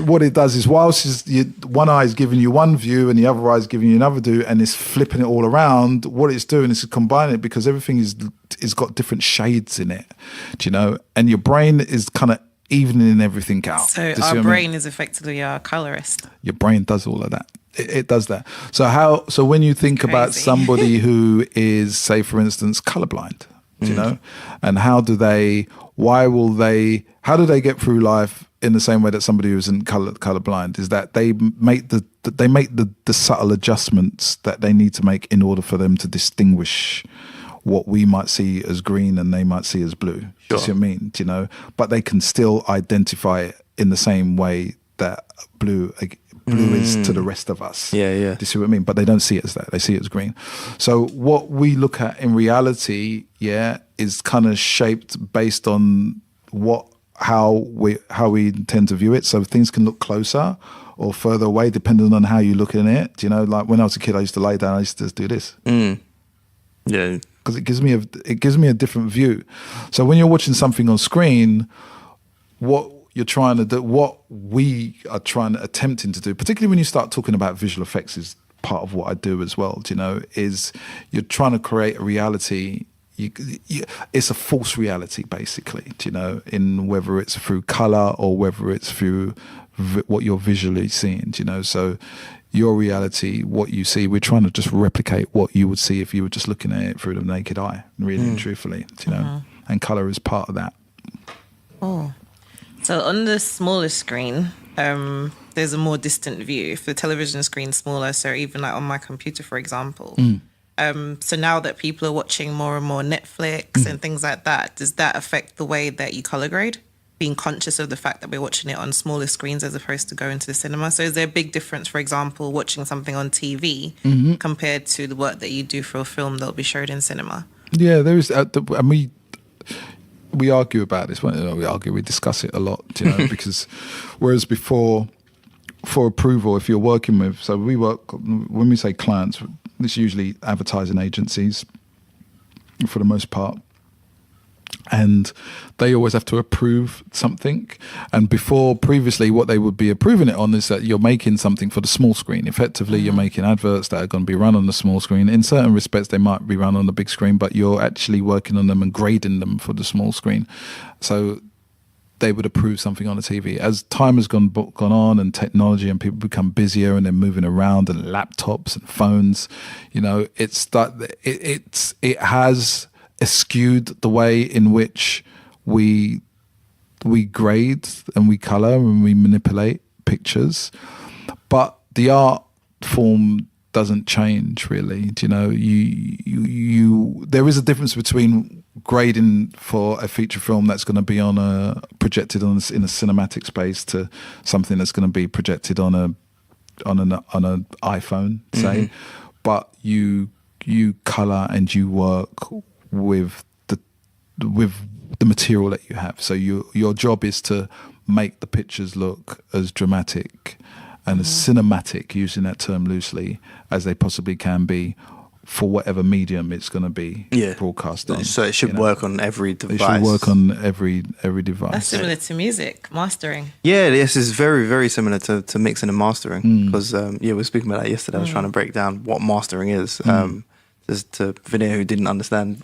What it does is whilst one eye is giving you one view and the other eye is giving you another view, and it's flipping it all around, what it's doing is combining it, because everything is got different shades in it, do you know? And your brain is kind of evening everything out. So our brain is effectively our colorist. Your brain does all of that. It does that. So when you think about somebody who is, say, for instance, colorblind, do you know, and how do they get through life in the same way that somebody who isn't colorblind? Is that they make the subtle adjustments that they need to make in order for them to distinguish what we might see as green and they might see as blue. Sure. Do you see what I mean? Do you know? But they can still identify it in the same way that blue is to the rest of us. Yeah, yeah. Do you see what I mean? But they don't see it as that. They see it as green. So what we look at in reality, is kind of shaped based on how we tend to view it. So things can look closer or further away depending on how you look at it. Do you know, like when I was a kid, I used to lay down. I used to do this. Yeah. Because it gives me a different view. So when you're watching something on screen, what you're trying to do, what we are attempting to do, particularly when you start talking about visual effects, is part of what I do as well. Do you know, is you're trying to create a reality. It's a false reality, basically. Do you know, in whether it's through color or whether it's through what you're visually seeing. Do you know, so. Your reality, what you see, we're trying to just replicate what you would see if you were just looking at it through the naked eye, really and truthfully, you know, and color is part of that. Oh, so on the smaller screen, there's a more distant view. If the television screen's smaller, so even like on my computer, for example. So now that people are watching more and more Netflix and things like that, does that affect the way that you color grade? Being conscious of the fact that we're watching it on smaller screens as opposed to going to the cinema. So is there a big difference, for example, watching something on TV compared to the work that you do for a film that'll be showed in cinema? Yeah, there is, and we argue about this. Well, we discuss it a lot, you know, because whereas before, for approval, if you're working with, so when we say clients, it's usually advertising agencies for the most part. And they always have to approve something. And previously, what they would be approving it on is that you're making something for the small screen. Effectively, you're making adverts that are going to be run on the small screen. In certain respects, they might be run on the big screen, but you're actually working on them and grading them for the small screen. So they would approve something on the TV. As time has gone on and technology and people become busier and they're moving around and laptops and phones, you know, it has skewed the way in which we grade and we color and we manipulate pictures, but the art form doesn't change really. Do you know, you there is a difference between grading for a feature film that's going to be projected in a cinematic space to something that's going to be projected on an iPhone, say, but you color and you work with the material that you have. So your job is to make the pictures look as dramatic and as cinematic, using that term loosely, as they possibly can be for whatever medium it's going to be broadcast on. So it should work on every device. It should work on every device. That's similar to music, mastering. Yeah, this is very, very similar to mixing and mastering. Because, we were speaking about that yesterday. I was trying to break down what mastering is. Just to Vinay, who didn't understand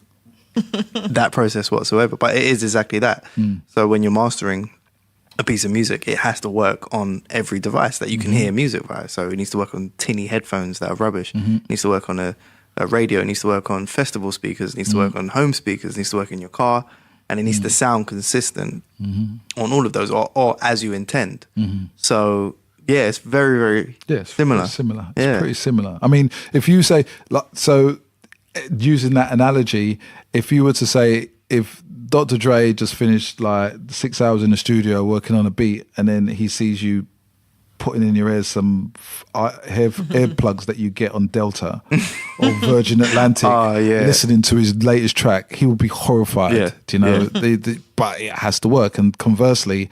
that process whatsoever, but it is exactly that. So when you're mastering a piece of music, it has to work on every device that you can hear music via. So it needs to work on tinny headphones that are rubbish. It needs to work on a radio. It needs to work on festival speakers. It needs to work on home speakers. It needs to work in your car, and it needs to sound consistent on all of those, or as you intend. So yeah, it's very, very similar. It's pretty similar. I mean, if you say so. using that analogy, if you were to say, if Dr. Dre just finished like 6 hours in the studio working on a beat, and then he sees you putting in your ears some earplugs that you get on Delta or Virgin Atlantic, listening to his latest track, he would be horrified. Yeah. Do you know? But it has to work. And conversely,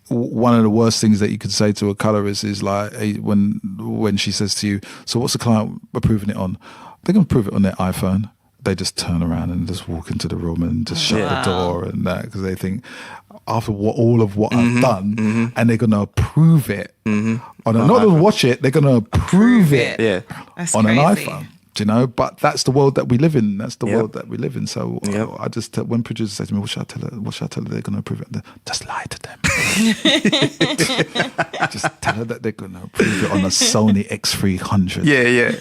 one of the worst things that you could say to a colorist is like when she says to you, "So what's the client approving it on?" They're going to approve it on their iPhone. They just turn around and just walk into the room and just shut the door and that, because they think after all of what I've done, and they're going to approve it on not to watch it, they're going to approve it That's on crazy. an iPhone. Do you know? But that's the world that we live in. That's the world that we live in. So I just when producers say to me, "What should I tell her? What should I tell her they're going to approve it?" Just lie to them. Just tell her that they're going to approve it on a Sony X300. Yeah.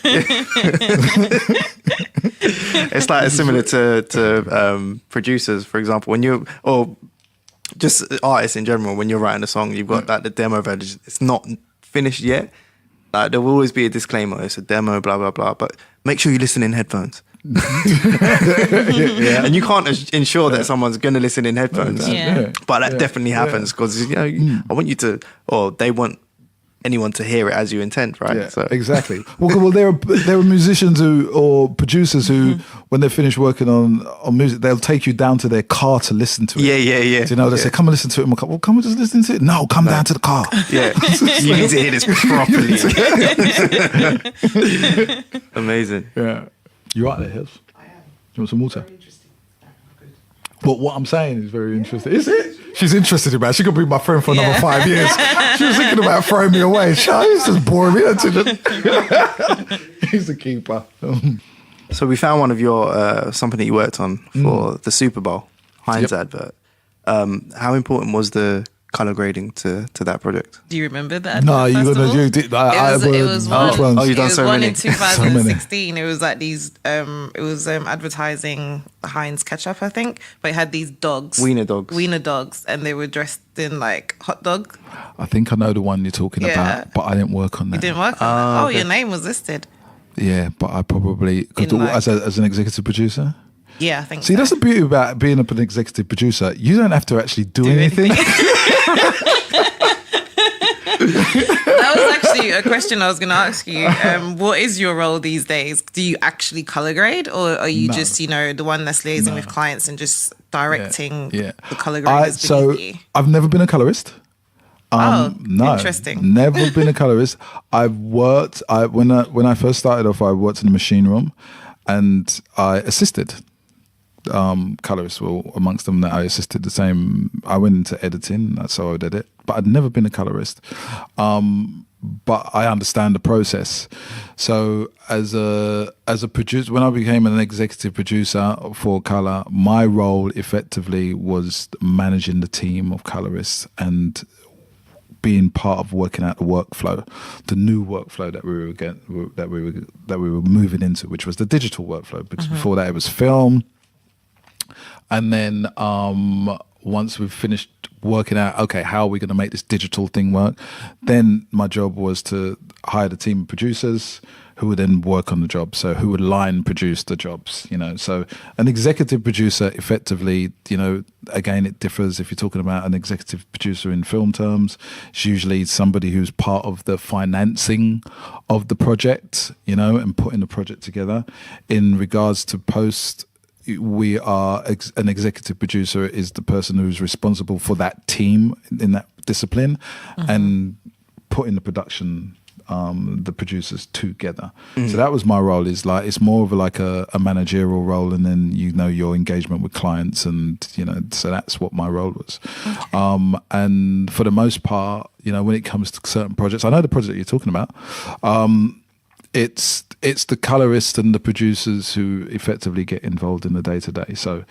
It's like similar to producers, for example, when you or just artists in general. When you're writing a song, you've got like the demo version. It's not finished yet. Like there will always be a disclaimer. It's a demo, blah blah blah. But make sure you listen in headphones. And you can't ensure that someone's going to listen in headphones. But that definitely happens because I want you to, or they want anyone to hear it as you intend, right? Yeah, so. Exactly. Well, there are musicians or producers who, when they finish working on music, they'll take you down to their car to listen to it. Yeah. Do you know, they say, "Come and listen to it in my car." Well, come and just listen to it. No, come down to the car. Yeah, you need to hear this properly. Amazing. Yeah. You right there, Hills? I am. You want some water? Very interesting. Good. But what I'm saying is very interesting. Is it? She's interested in that. She could be my friend for another 5 years. She was thinking about throwing me away. He's just boring me. He's a keeper. So we found one of your something that you worked on for the Super Bowl Heinz advert. How important was the color grading to that project? Do you remember that? No, you did. It was one. Which ones? Oh, you've done It was so one many. in 2016. It was like these. It was advertising Heinz ketchup, I think, but it had these dogs, Wiener dogs, and they were dressed in like hot dog. I think I know the one you're talking about, but I didn't work on that. You didn't work on that. Oh, your name was listed. Yeah, but I probably as an executive producer. Yeah, I think. See, that's the beauty about being an executive producer. You don't have to actually do anything. That was actually a question I was going to ask you. What is your role these days? Do you actually color grade, or are you just, the one that's liaising with clients and just directing the color graders beneath you? I've never been a colorist. No, interesting. Never been a colorist. I've worked. When I first started off, I worked in the machine room, and I assisted colorists. Well, amongst them, that I assisted the same. I went into editing, that's how I did it. But I'd never been a colorist. But I understand the process. So as a producer, when I became an executive producer for color, my role effectively was managing the team of colorists and being part of working out the workflow, the new workflow that we were moving into, which was the digital workflow. Because before that, it was film, and then once we've finished working out, okay, how are we going to make this digital thing work? Then my job was to hire the team of producers who would then work on the job. So who would line produce the jobs, So an executive producer effectively, again, it differs if you're talking about an executive producer in film terms. It's usually somebody who's part of the financing of the project, and putting the project together. In regards to post, we are an executive producer is the person who's responsible for that team in that discipline and putting the production, the producers together. So that was my role. Is like it's more of like a managerial role, and then your engagement with clients, and so that's what my role was. Okay. And for the most part, when it comes to certain projects, I know the project you're talking about. It's the colorists and the producers who effectively get involved in the day-to-day. So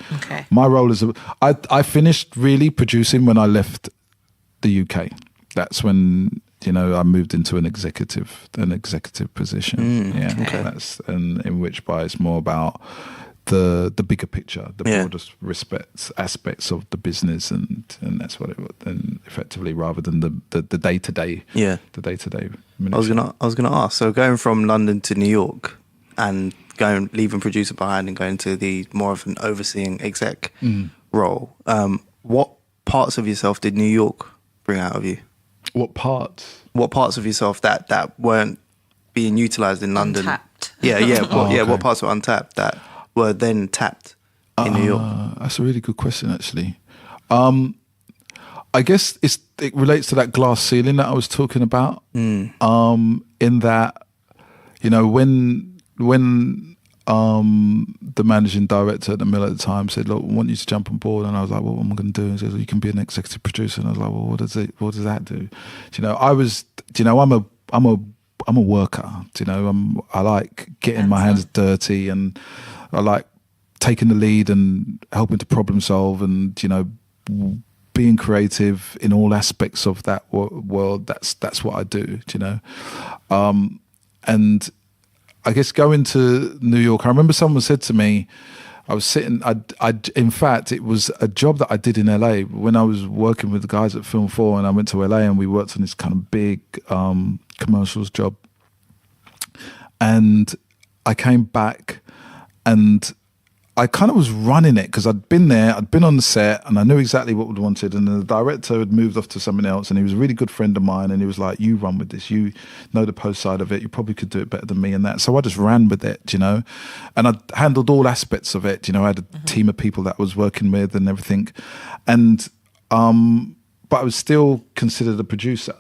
my role is, I finished really producing when I left the UK. That's when, I moved into an executive position. That's in which by it's more about the bigger picture, the broadest aspects of the business, and that's what it was. And effectively, rather than the day-to-day, the day-to-day. I was gonna ask. So going from London to New York, and leaving producer behind and going to the more of an overseeing exec role. What parts of yourself did New York bring out of you? What parts? What parts of yourself that weren't being utilized in London? Untapped. What parts were untapped that were then tapped in New York? That's a really good question, actually. I guess it relates to that glass ceiling that I was talking about. In that, you know, when the managing director at the Mill at the time said, "Look, I want you to jump on board," and I was like, "Well, what am I going to do?" And he said, "You can be an executive producer." And I was like, "Well, what does that do?" You know, I'm a worker. You know, I like getting my hands dirty, and I like taking the lead and helping to problem solve, and you know, being creative in all aspects of that world. That's what I do. You know, and I guess going to New York, I remember someone said to me, I was sitting, in fact, it was a job that I did in LA when I was working with the guys at Film 4, and I went to LA and we worked on this kind of big commercials job. And I came back and I kind of was running it because I'd been there, I'd been on the set, and I knew exactly what we wanted. And the director had moved off to something else, and he was a really good friend of mine. And he was like, "You run with this. You know the post side of it. You probably could do it better than me." And that, so I just ran with it, you know. And I handled all aspects of it. You know, I had a team of people that I was working with and everything. And but I was still considered a producer,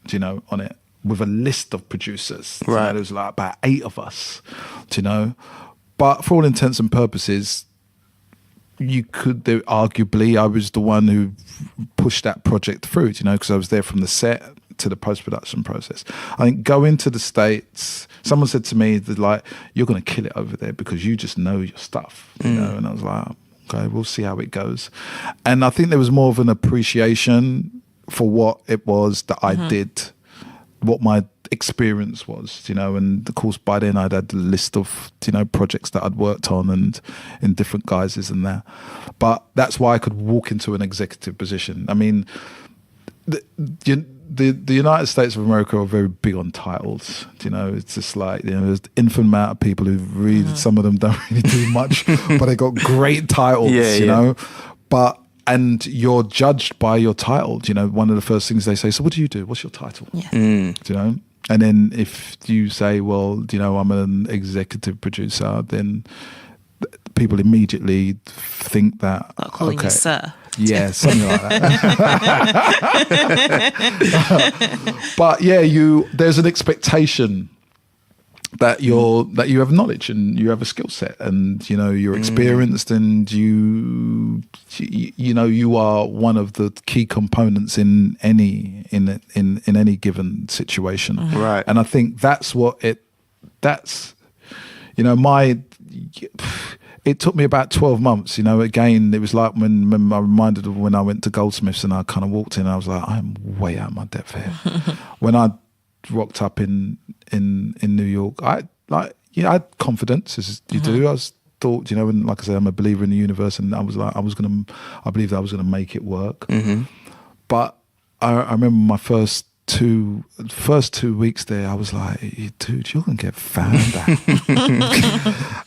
you know, on it with a list of producers. Right, you know, there was like about 8 of us, you know. But for all intents and purposes, arguably, I was the one who pushed that project through, you know, because I was there from the set to the post-production process. I think going to the States, someone said to me that, like, "You're going to kill it over there because you just know your stuff," you know, and I was like, "Okay, we'll see how it goes." And I think there was more of an appreciation for what it was that I did, what my experience was, you know, and of course by then I'd had a list of, you know, projects that I'd worked on and in different guises and that. But that's why I could walk into an executive position. I mean, the United States of America are very big on titles, you know. It's just like, you know, there's an infinite amount of people who really, some of them don't really do much, but they got great titles, you know. And you're judged by your title. You know, one of the first things they say, "So what do you do? What's your title?" Yeah. You know? And then if you say, "Well, you know, I'm an executive producer," then people immediately think that, Not calling you sir. Yeah, something like that. But yeah, there's an expectation that you have knowledge and you have a skill set, and you know you're experienced, and you know you are one of the key components in any given situation. Right. And I think that's you know, it took me about 12 months, you know. Again, it was like when I reminded of when I went to Goldsmiths and I kind of walked in and I was like, I'm way out of my depth here. When I rocked up in New York, I had confidence, as you do. I thought, you know, and like I said, I'm a believer in the universe, and I was like, I believed I was gonna make it work. But I remember my first 2 weeks there, I was like, "Dude, you're gonna get found out,"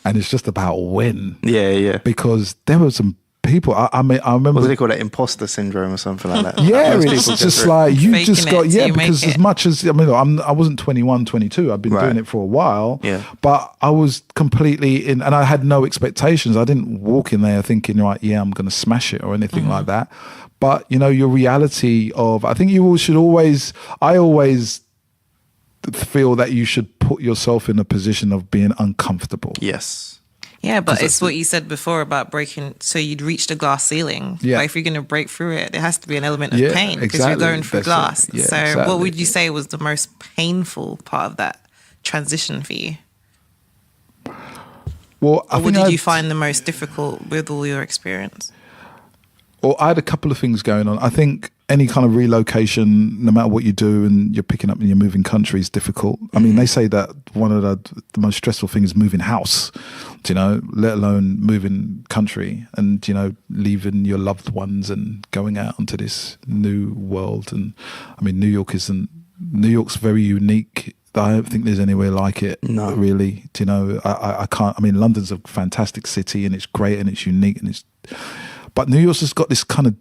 and it's just about when. Yeah. Because there were some people. I mean, I remember. What do they call that? Imposter syndrome or something like that? Yeah, Most it's people just get like you Faking just got it till you because make as it. much as I mean, I wasn't 21, 22. I've been doing it for a while. Yeah. But I was completely in, and I had no expectations. I didn't walk in there thinking, right, yeah, I'm going to smash it or anything like that. But you know, your reality of, I think I always feel that you should put yourself in a position of being uncomfortable. Yes. Yeah, but it's what you said before about breaking. So you'd reached a glass ceiling. Yeah. But if you're going to break through it, there has to be an element of Yeah, pain because exactly. you're going through That's glass. it. Yeah, so exactly. what would you say was the most painful part of that transition for you? Well, Or what did you find the most difficult with all your experience? Well, I had a couple of things going on. I think any kind of relocation, no matter what you do, and you're picking up and you're moving country, is difficult. I mean, they say that one of the most stressful things is moving house, you know, let alone moving country and, you know, leaving your loved ones and going out onto this new world. And I mean, New York's very unique I don't think there's anywhere like it. No. Really. Do you know? I can't. I mean, London's a fantastic city, and it's great, and it's unique, and it's. But New York's just got this kind of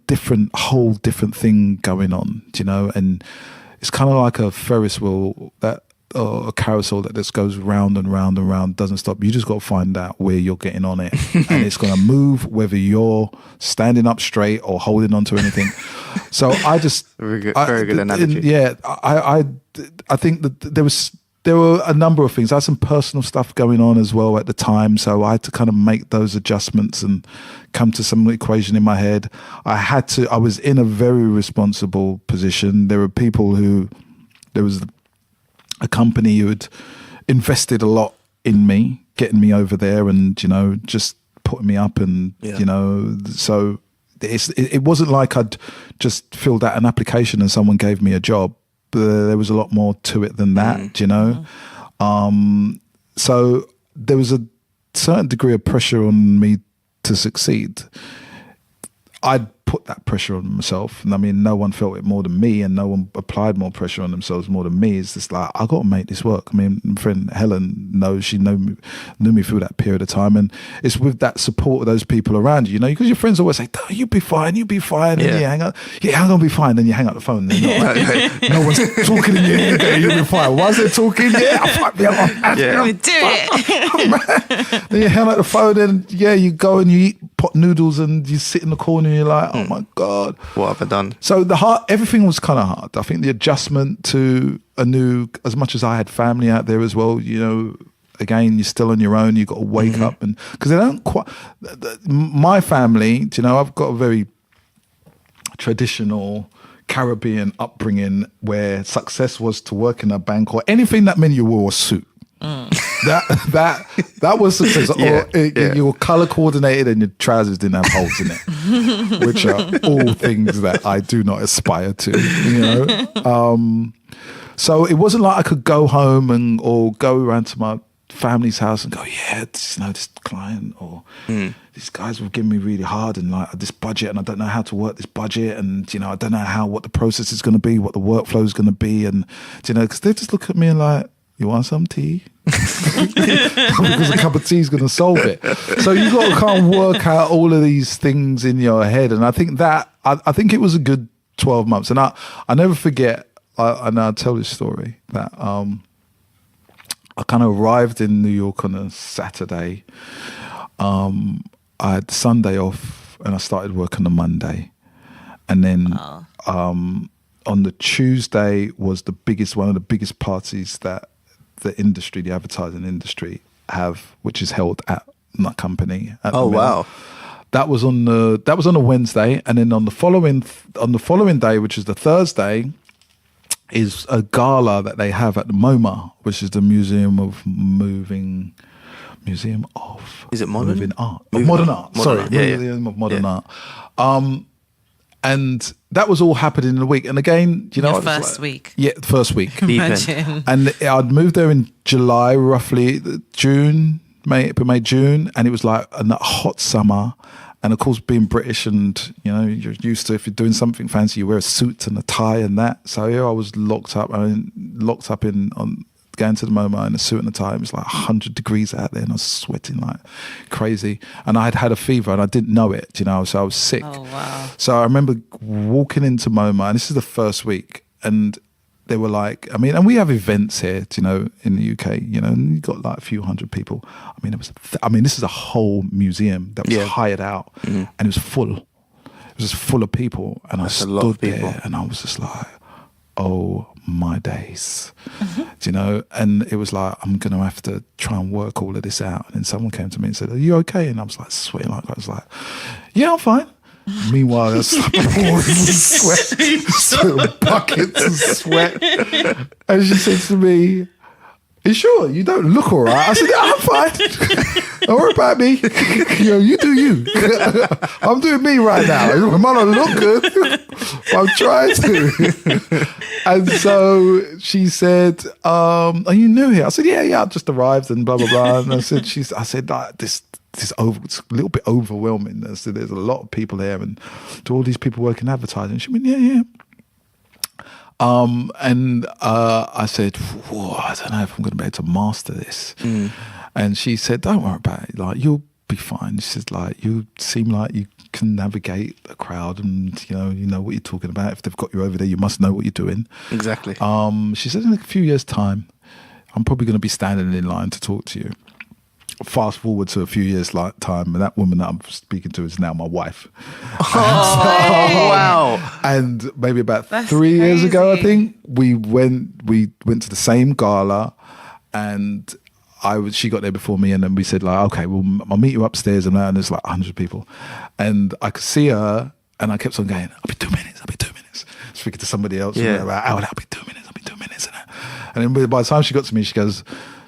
whole different thing going on. Do you know? And it's kind of like a Ferris wheel or a carousel that just goes round and round and round, doesn't stop. You just got to find out where you're getting on it, and it's going to move whether you're standing up straight or holding on to anything. So I just very good analogy. Yeah, I think that there were a number of things. I had some personal stuff going on as well at the time, so I had to kind of make those adjustments and come to some equation in my head. I was in a very responsible position. There were people there was a company who had invested a lot in me, getting me over there and, you know, just putting me up and, you know, so it wasn't like I'd just filled out an application and someone gave me a job. There was a lot more to it than that, you know? So there was a certain degree of pressure on me to succeed. I'd put that pressure on myself, and I mean, no one felt it more than me, and no one applied more pressure on themselves more than me. It's just like, I got to make this work. I mean, my friend Helen knows, she knew me through that period of time, and it's with that support of those people around you, you know, because your friends always say, "Oh, you'll be fine, and you hang up, I'm gonna be fine," then you hang up the phone, and no one's talking in your ear, okay, you'll be fine. Why is they talking? We do it. Then you hang up the phone, and you go and you eat pot noodles, and you sit in the corner, and you're like, oh my God, what have I done? So everything was kind of hard. I think the adjustment to as much as I had family out there as well, you know, again, you're still on your own. You got to wake up, and because they don't quite. My family, you know, I've got a very traditional Caribbean upbringing where success was to work in a bank or anything that meant you wore a suit. That was success. You were color coordinated and your trousers didn't have holes in it, which are all things that I do not aspire to. You know, so it wasn't like I could go home or go around to my family's house and go, this client or these guys were giving me really hard and like this budget, and I don't know how to work this budget, and you know, I don't know what the process is going to be, what the workflow is going to be, and you know, because they just look at me and like, you want some tea? Because a cup of tea is going to solve it. So you got to kind of work out all of these things in your head, and I think I think it was a good 12 months, and I never forget. And I'll tell this story that I kind of arrived in New York on a Saturday. I had Sunday off, and I started work on the Monday, and then on the Tuesday was one of the biggest parties that the advertising industry have, which is held at my company. Wow! That was on a Wednesday, and then on the following day, which is the Thursday, is a gala that they have at the MoMA, which is the Museum of Moving Is it modern? Moving Art. Modern Art. Sorry, Museum of Modern Art. And that was all happening in a week. And again, you know, first week. Yeah, first week. Imagine. And I'd moved there in July, roughly April, May, June, and it was like a hot summer. And of course, being British, and you know, you're used to, if you're doing something fancy, you wear a suit and a tie and that. So I was locked up. On going to the MoMA in a suit and a tie. It was like 100 degrees out there, and I was sweating like crazy. And I had a fever, and I didn't know it. You know, so I was sick. Oh wow! So I remember walking into MoMA, and this is the first week, and they were like, I mean, and we have events here, you know, in the UK, you know, and you got like a few hundred people. I mean, this is a whole museum that was hired out, and it was full. It was just full of people, and I stood there, and I was just like, oh my days, do you know? And it was like, I'm going to have to try and work all of this out. And then someone came to me and said, are you okay? And I was like sweating, like I was like, yeah, I'm fine. Meanwhile, I was like pouring sweat, buckets of sweat. And she said to me, are you sure? You don't look all right. I said, yeah, I'm fine. Don't worry about me. You know, you do you. I'm doing me right now. I might not look good, but I'm trying to. And so she said, are you new here? I said, yeah, I just arrived and blah, blah, blah. And I said, this it's a little bit overwhelming. I said, there's a lot of people here, and do all these people work in advertising? She went, yeah. And I said, whoa, I don't know if I'm going to be able to master this. And she said, don't worry about it. Like, you'll be fine. She said, like, you seem like you can navigate a crowd, and you know what you're talking about. If they've got you over there, you must know what you're doing. Exactly. She said, in a few years' time, I'm probably going to be standing in line to talk to you. Fast forward to a few years' time, and that woman that I'm speaking to is now my wife. Wow. And maybe about That's 3 years ago, I crazy. think we went to the same gala, and she got there before me, and then we said, like, okay, well, I'll meet you upstairs, and there's like 100 people, and I could see her, and I kept on going, I'll be 2 minutes, speaking to somebody else, Yeah. and I'll be 2 minutes, and then by the time she got to me, she goes,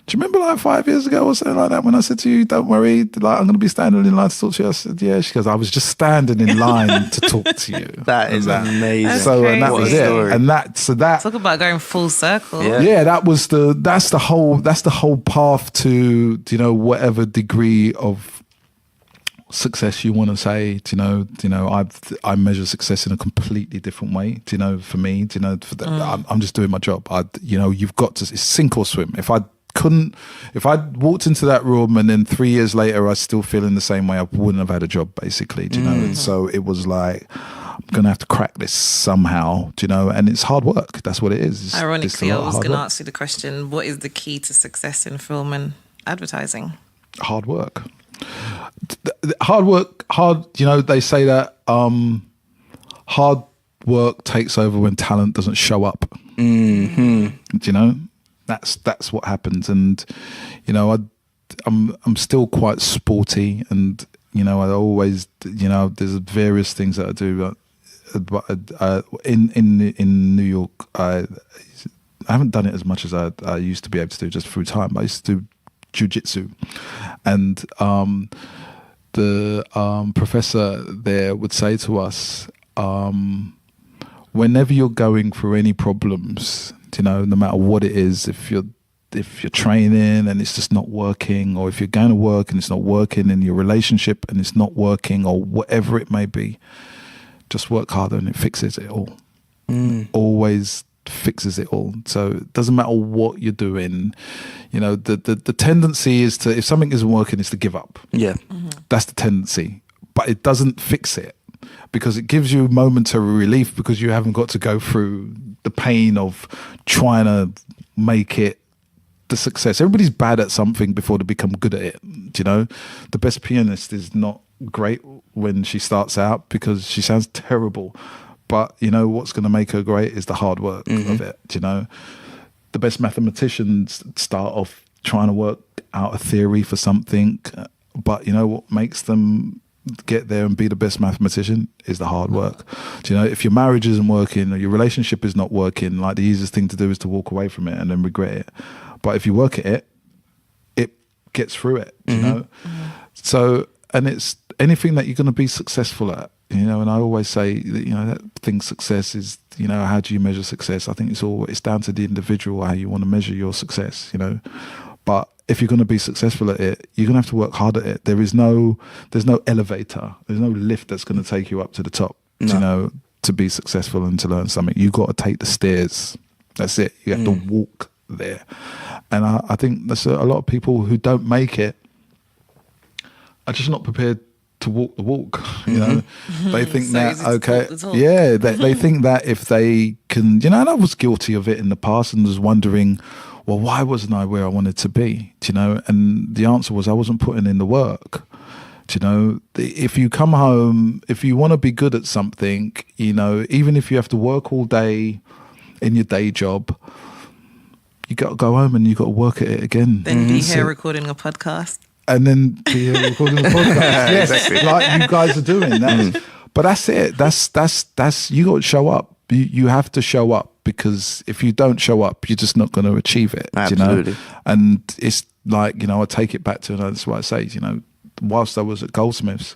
do you remember like 5 years ago or something like that when I said to you, don't worry, like, I'm going to be standing in line to talk to you? I said, yeah. She goes, I was just standing in line to talk to you. That is amazing. That's So and that was crazy. it. Story. And that Talk about going full circle. Yeah. that's the whole path to, you know, whatever degree of success you want to say. I measure success in a completely different way. For me, I'm just doing my job. You've got to, it's sink or swim. If I walked into that room and then 3 years later I still feel in the same way, I wouldn't have had a job, basically. And so it was like, I'm gonna have to crack this somehow, and it's hard work. That's what it is. It's Ironically, a I lot of was hard going to work. ask you the question, what is the key to success in film and advertising? Hard work. Hard work. They say that hard work takes over when talent doesn't show up. That's what happens. And I'm still quite sporty, and I always there's various things that I do. But in New York, I haven't done it as much as I used to be able to do just through time. I used to do jiu-jitsu, and the professor there would say to us, whenever you're going through any problems, no matter what it is, if you're training and it's just not working, or if you're going to work and it's not working, in your relationship and it's not working, or whatever it may be, just work harder and it fixes it all. Always fixes it all. So it doesn't matter what you're doing. The tendency is to, if something isn't working, is to give up. Yeah. That's the tendency, but it doesn't fix it, because it gives you momentary relief, because you haven't got to go through the pain of trying to make it the success. Everybody's bad at something before they become good at it. The best pianist is not great when she starts out, because she sounds terrible. But what's going to make her great is the hard work of it. The best mathematicians start off trying to work out a theory for something, but what makes them get there and be the best mathematician is the hard work. If your marriage isn't working or your relationship is not working, like, the easiest thing to do is to walk away from it and then regret it. But if you work at it, it gets through it. So, and it's anything that you're going to be successful at. And I always say that, that thing, success is, how do you measure success? I think it's down to the individual, how you want to measure your success, But if you're going to be successful at it, you're going to have to work hard at it. There's no elevator. There's no lift that's going to take you up to the top, to be successful and to learn something. You've got to take the stairs. That's it. You have to walk there. And I think there's a lot of people who don't make it are just not prepared to walk the walk. They think So that, easy to okay, talk the talk. yeah, they think that if they can, and I was guilty of it in the past, and was wondering, well, why wasn't I where I wanted to be? And the answer was, I wasn't putting in the work. If you come home, if you want to be good at something, even if you have to work all day in your day job, you got to go home and you got to work at it again. Then be That's here it. recording a podcast. And then be recording the podcast. Yes, Exactly. like you guys are doing that. But that's it. That's you got to show up. You have to show up, because if you don't show up, you're just not going to achieve it. Absolutely. And it's like, I take it back to, that's what I say, whilst I was at Goldsmiths,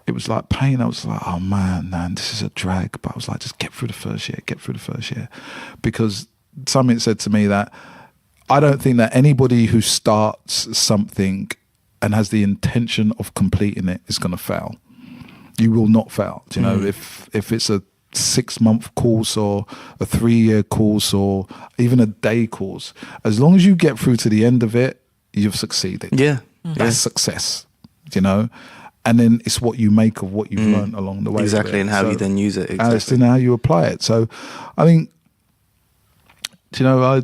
it was like pain. I was like, oh man, this is a drag. But I was like, just get through the first year. Because something said to me that I don't think that anybody who starts something and has the intention of completing it is going to fail. You will not fail. If it's a 6-month course or a 3-year course or even a day course. As long as you get through to the end of it, you've succeeded. Yeah. That's success, you know? And then it's what you make of what you've learned along the way. Exactly, and how you then use it. And it's in how you apply it. So, I think, you know,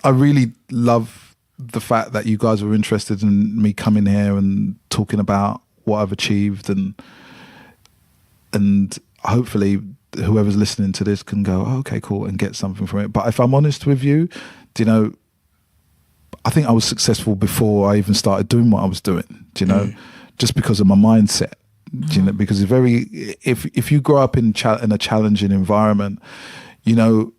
I really love the fact that you guys were interested in me coming here and talking about what I've achieved, and hopefully whoever's listening to this can go, oh, okay, cool, and get something from it. But if I'm honest with you, you know, I think I was successful before I even started doing what I was doing, you know, just because of my mindset. You know, because if you grow up in a challenging environment, you know,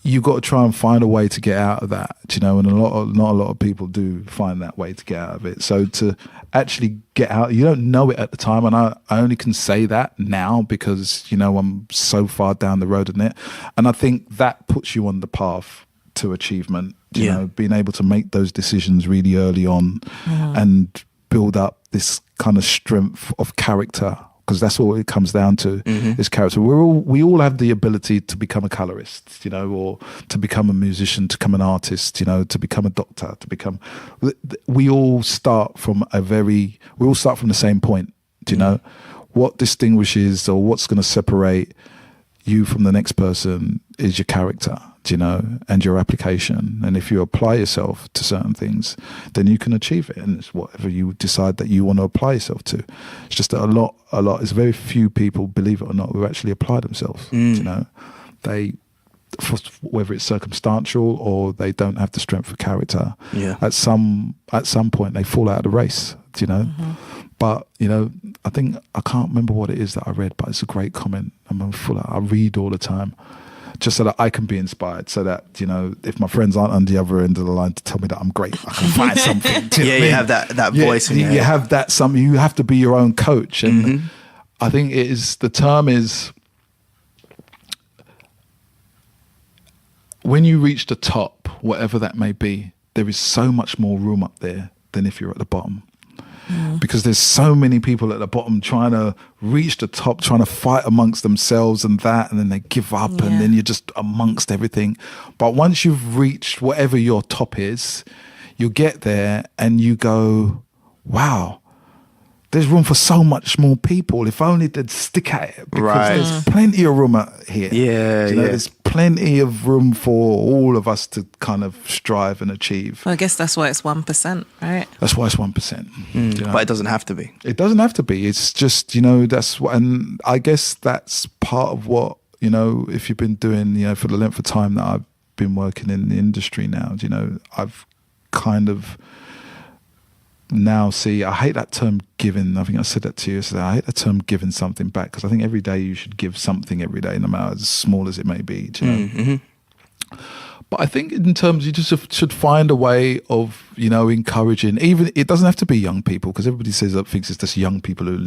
you got to try and find a way to get out of that, you know, and not a lot of people do find that way to get out of it. So to actually get out, you don't know it at the time, and I only can say that now because, you know, I'm so far down the road in it, and I think that puts you on the path to achievement. You know, being able to make those decisions really early on and build up this kind of strength of character, because that's all it comes down to is character. We all have the ability to become a colorist, you know, or to become a musician, to become an artist, you know, to become a doctor, to become. We all start from the same point. Do you know what distinguishes or what's going to separate you from the next person is your character, you know, and your application. And if you apply yourself to certain things, then you can achieve it. And it's whatever you decide that you want to apply yourself to. It's just that a lot, it's very few people, believe it or not, who actually apply themselves. You know, whether it's circumstantial or they don't have the strength of character. At some point they fall out of the race, you know. But, you know, I can't remember what it is that I read, but it's a great comment. I read all the time, just so that I can be inspired, so that, you know, if my friends aren't on the other end of the line to tell me that I'm great, I can find something. You have that voice in your head. You have that something. You have to be your own coach. And I think the term is, when you reach the top, whatever that may be, there is so much more room up there than if you're at the bottom. Because there's so many people at the bottom trying to reach the top, trying to fight amongst themselves and then they give up and then you're just amongst everything. But once you've reached whatever your top is, you get there and you go, wow, there's room for so much more people. If only they'd stick at it, because there's plenty of room here. There's plenty of room for all of us to kind of strive and achieve. Well, I guess that's why it's 1%, right? That's why it's 1%. You know? But it doesn't have to be. It doesn't have to be. It's just, you know, that's what, and I guess that's part of what, you know, if you've been doing, you know, for the length of time that I've been working in the industry now, you know, I've kind of now I hate that term giving. I think I said that to you yesterday. I hate the term giving something back, because I think every day you should give something every day, no matter as small as it may be. Do you know? But I think in terms, you just should find a way of, you know, encouraging. Even it doesn't have to be young people, because everybody thinks it's just young people who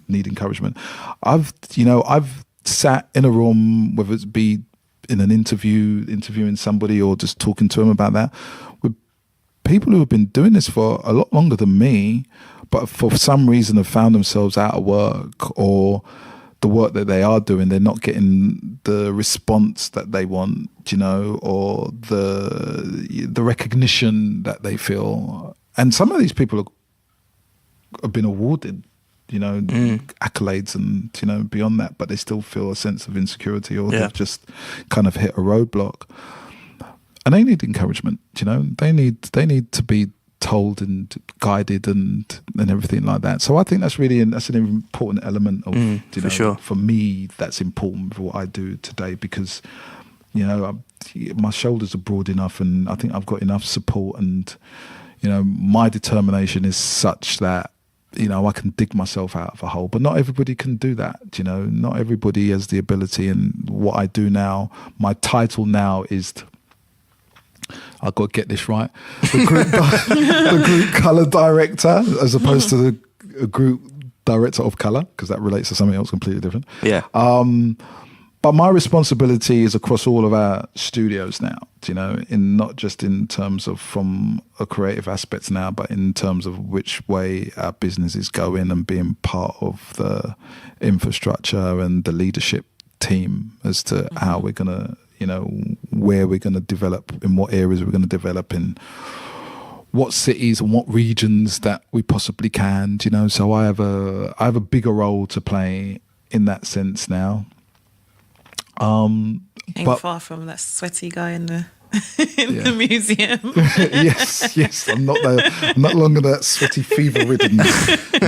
need encouragement. I've sat in a room, whether it be in an interviewing somebody or just talking to them about that, with people who have been doing this for a lot longer than me, but for some reason have found themselves out of work, or the work that they are doing, they're not getting the response that they want, you know, or the recognition that they feel. And some of these people have been awarded, you know, accolades and, you know, beyond that, but they still feel a sense of insecurity, or they've just kind of hit a roadblock. And they need encouragement, you know. They need to be told and guided and everything like that. So I think that's an important element of, you know, for me, that's important for what I do today, because, you know, my shoulders are broad enough, and I think I've got enough support, and, you know, my determination is such that, you know, I can dig myself out of a hole. But not everybody can do that, you know. Not everybody has the ability. And what I do now, my title now is I've got to get this right. The group colour director, as opposed to the group director of colour, because that relates to something else completely different. But my responsibility is across all of our studios now, you know, in not just in terms of from a creative aspects now, but in terms of which way our business is going and being part of the infrastructure and the leadership team as to how we're going to, you know, where we're going to develop, in what areas we're going to develop, in what cities and what regions that we possibly can, you know. So I have a bigger role to play in that sense now. Ain't far from that sweaty guy in the the museum. yes. I'm not longer that sweaty, fever-ridden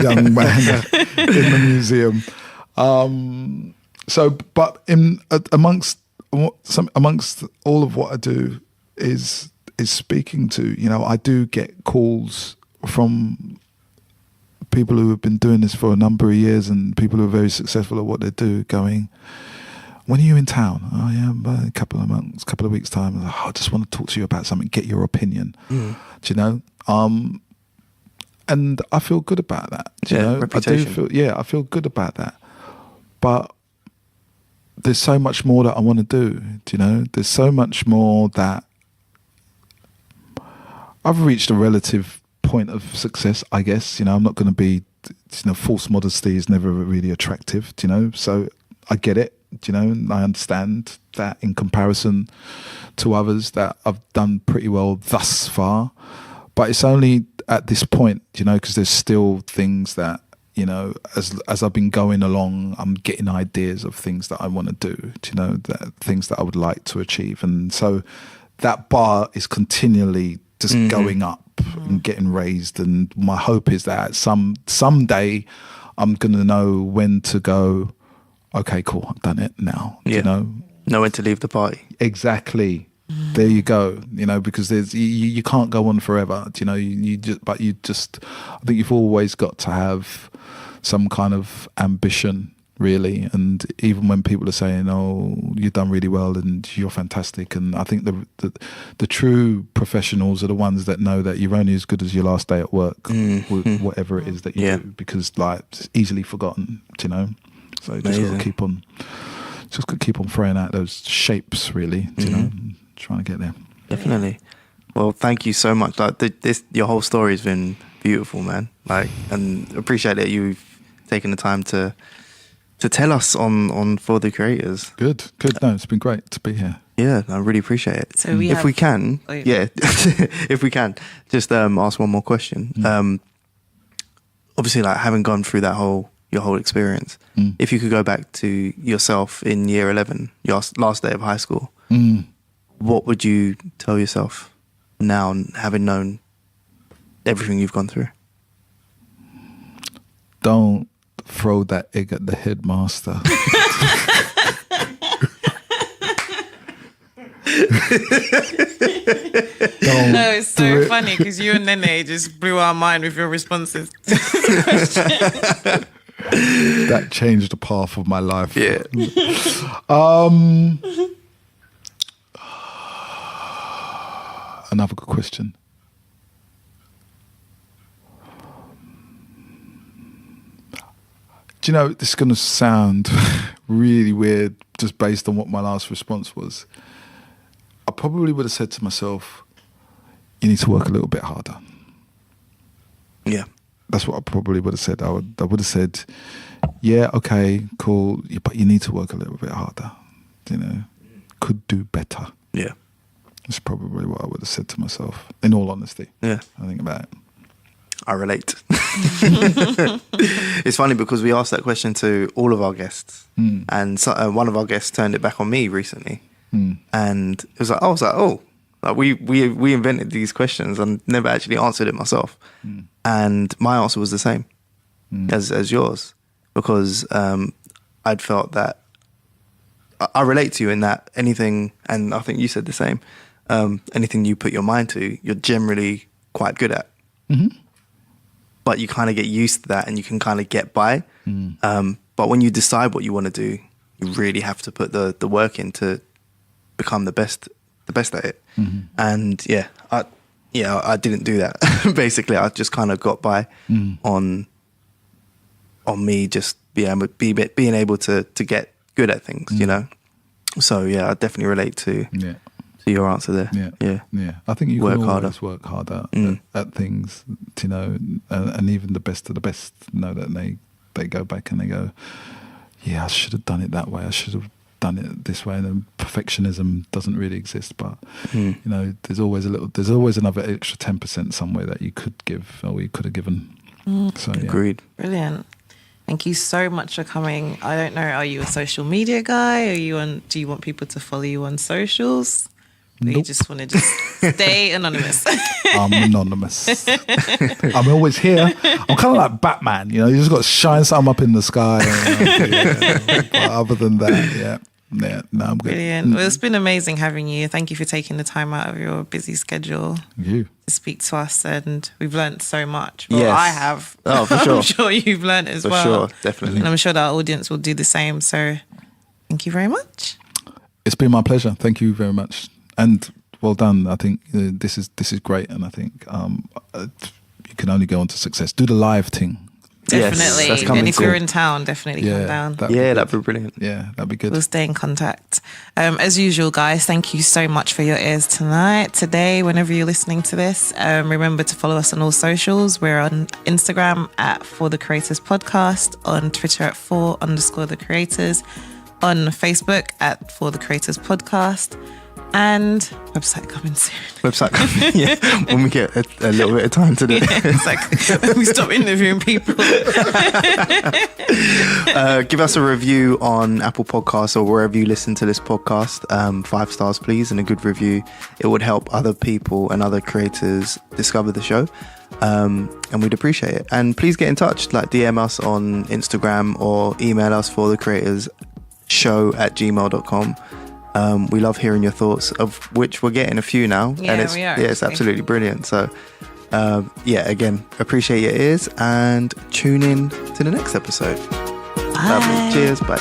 young man in the museum. So, but amongst all of what I do is speaking to, you know, I do get calls from people who have been doing this for a number of years and people who are very successful at what they do, going, when are you in town? Oh yeah, a couple of months, couple of weeks time. Like, I just want to talk to you about something, get your opinion. Do you know? And I feel good about that. Do you know? Reputation. I feel good about that. But there's so much more that I want to do. Do you know? There's so much more that I've reached a relative point of success, I guess. You know, I'm not going to be, you know, false modesty is never really attractive. Do you know? So I get it. You know, and I understand that in comparison to others that I've done pretty well thus far, but it's only at this point, you know, because there's still things that, you know, as I've been going along, I'm getting ideas of things that I want to do, you know, that things that I would like to achieve, and so that bar is continually just going up and getting raised, and my hope is that someday I'm gonna know when to go, okay, cool, I've done it now. Yeah. You know when to leave the party. Exactly. There you go. You know, because there's you can't go on forever. You know, you just I think you've always got to have some kind of ambition, really. And even when people are saying, "Oh, you've done really well and you're fantastic," and I think the true professionals are the ones that know that you're only as good as your last day at work, with whatever it is that you do, because like it's easily forgotten. You know. So you just got to keep on throwing out those shapes, really. You know, trying to get there. Definitely. Well, thank you so much. Like your whole story has been beautiful, man. Like, and appreciate that you've taken the time to tell us on For the Creators. Good. No, it's been great to be here. Yeah, I really appreciate it. So if we can, if we can, just ask one more question. Obviously, like having gone through your whole experience, if you could go back to yourself in year 11, your last day of high school, what would you tell yourself now, having known everything you've gone through? Don't throw that egg at the headmaster. No, it's so funny because you and Nene just blew our mind with your responses to this question. That changed the path of my life. Yeah. Another good question. Do you know, this is going to sound really weird just based on what my last response was. I probably would have said to myself, you need to work a little bit harder. Yeah. That's what I probably would have said. I would have said, yeah, okay, cool, but you need to work a little bit harder. You know, could do better. Yeah. That's probably what I would have said to myself, in all honesty. Yeah. I think about it. I relate. It's funny because we asked that question to all of our guests, and so, one of our guests turned it back on me recently, and it was like, I was like, oh, like we invented these questions and never actually answered it myself, and my answer was the same as yours, because I'd felt that I relate to you in that anything, and I think you said the same. Anything you put your mind to, you're generally quite good at. But you kind of get used to that and you can kind of get by. But when you decide what you want to do, you really have to put the work in to become the best at it. And I didn't do that. Basically, I just kind of got by on me just being able to get good at things, you know. So yeah, I definitely relate to your answer there. Yeah. I think you work can always harder. work harder at things, you know, and even the best of the best know that they go back and they go, yeah, I should have done it that way. I should have done it this way. And then perfectionism doesn't really exist, but you know, there's always another extra 10% somewhere that you could give or you could have given. So Agreed. Brilliant. Thank you so much for coming. I don't know, are you a social media guy? Do you want people to follow you on socials? Or you just want to just stay anonymous? I'm anonymous. I'm always here. I'm kind of like Batman, you know, you just got to shine something up in the sky. But other than that, no, I'm good. Brilliant. Well, it's been amazing having you. Thank you for taking the time out of your busy schedule to speak to us, and we've learned so much. Well, Yes. I have. Oh, for sure. I'm sure you've learned as For well. sure, definitely. And I'm sure that our audience will do the same. So thank you very much. It's been my pleasure. Thank you very much. And well done. I think this is great, and I think you can only go on to success. Do the live thing. Yes, Definitely. that's coming And if too. you're in town, definitely come down. That'd be brilliant. Yeah, that'd be good. We'll stay in contact. As usual, guys, thank you so much for your ears tonight. Today, whenever you're listening to this, remember to follow us on all socials. We're on Instagram at For The Creators Podcast, on Twitter at @4_the Creators, on Facebook at For The Creators Podcast, and website coming soon. Website, yeah, when we get a little bit of time to do it. Exactly. When we stop interviewing people. Give us a review on Apple Podcasts or wherever you listen to this podcast. 5 stars, please, and a good review. It would help other people and other creators discover the show. And we'd appreciate it. And please get in touch, like DM us on Instagram or email us for thecreatorshow@gmail.com. We love hearing your thoughts, of which we're getting a few now. Yeah, and it's, we are, it's absolutely brilliant. So, again, appreciate your ears and tune in to the next episode. Bye. Cheers. Bye.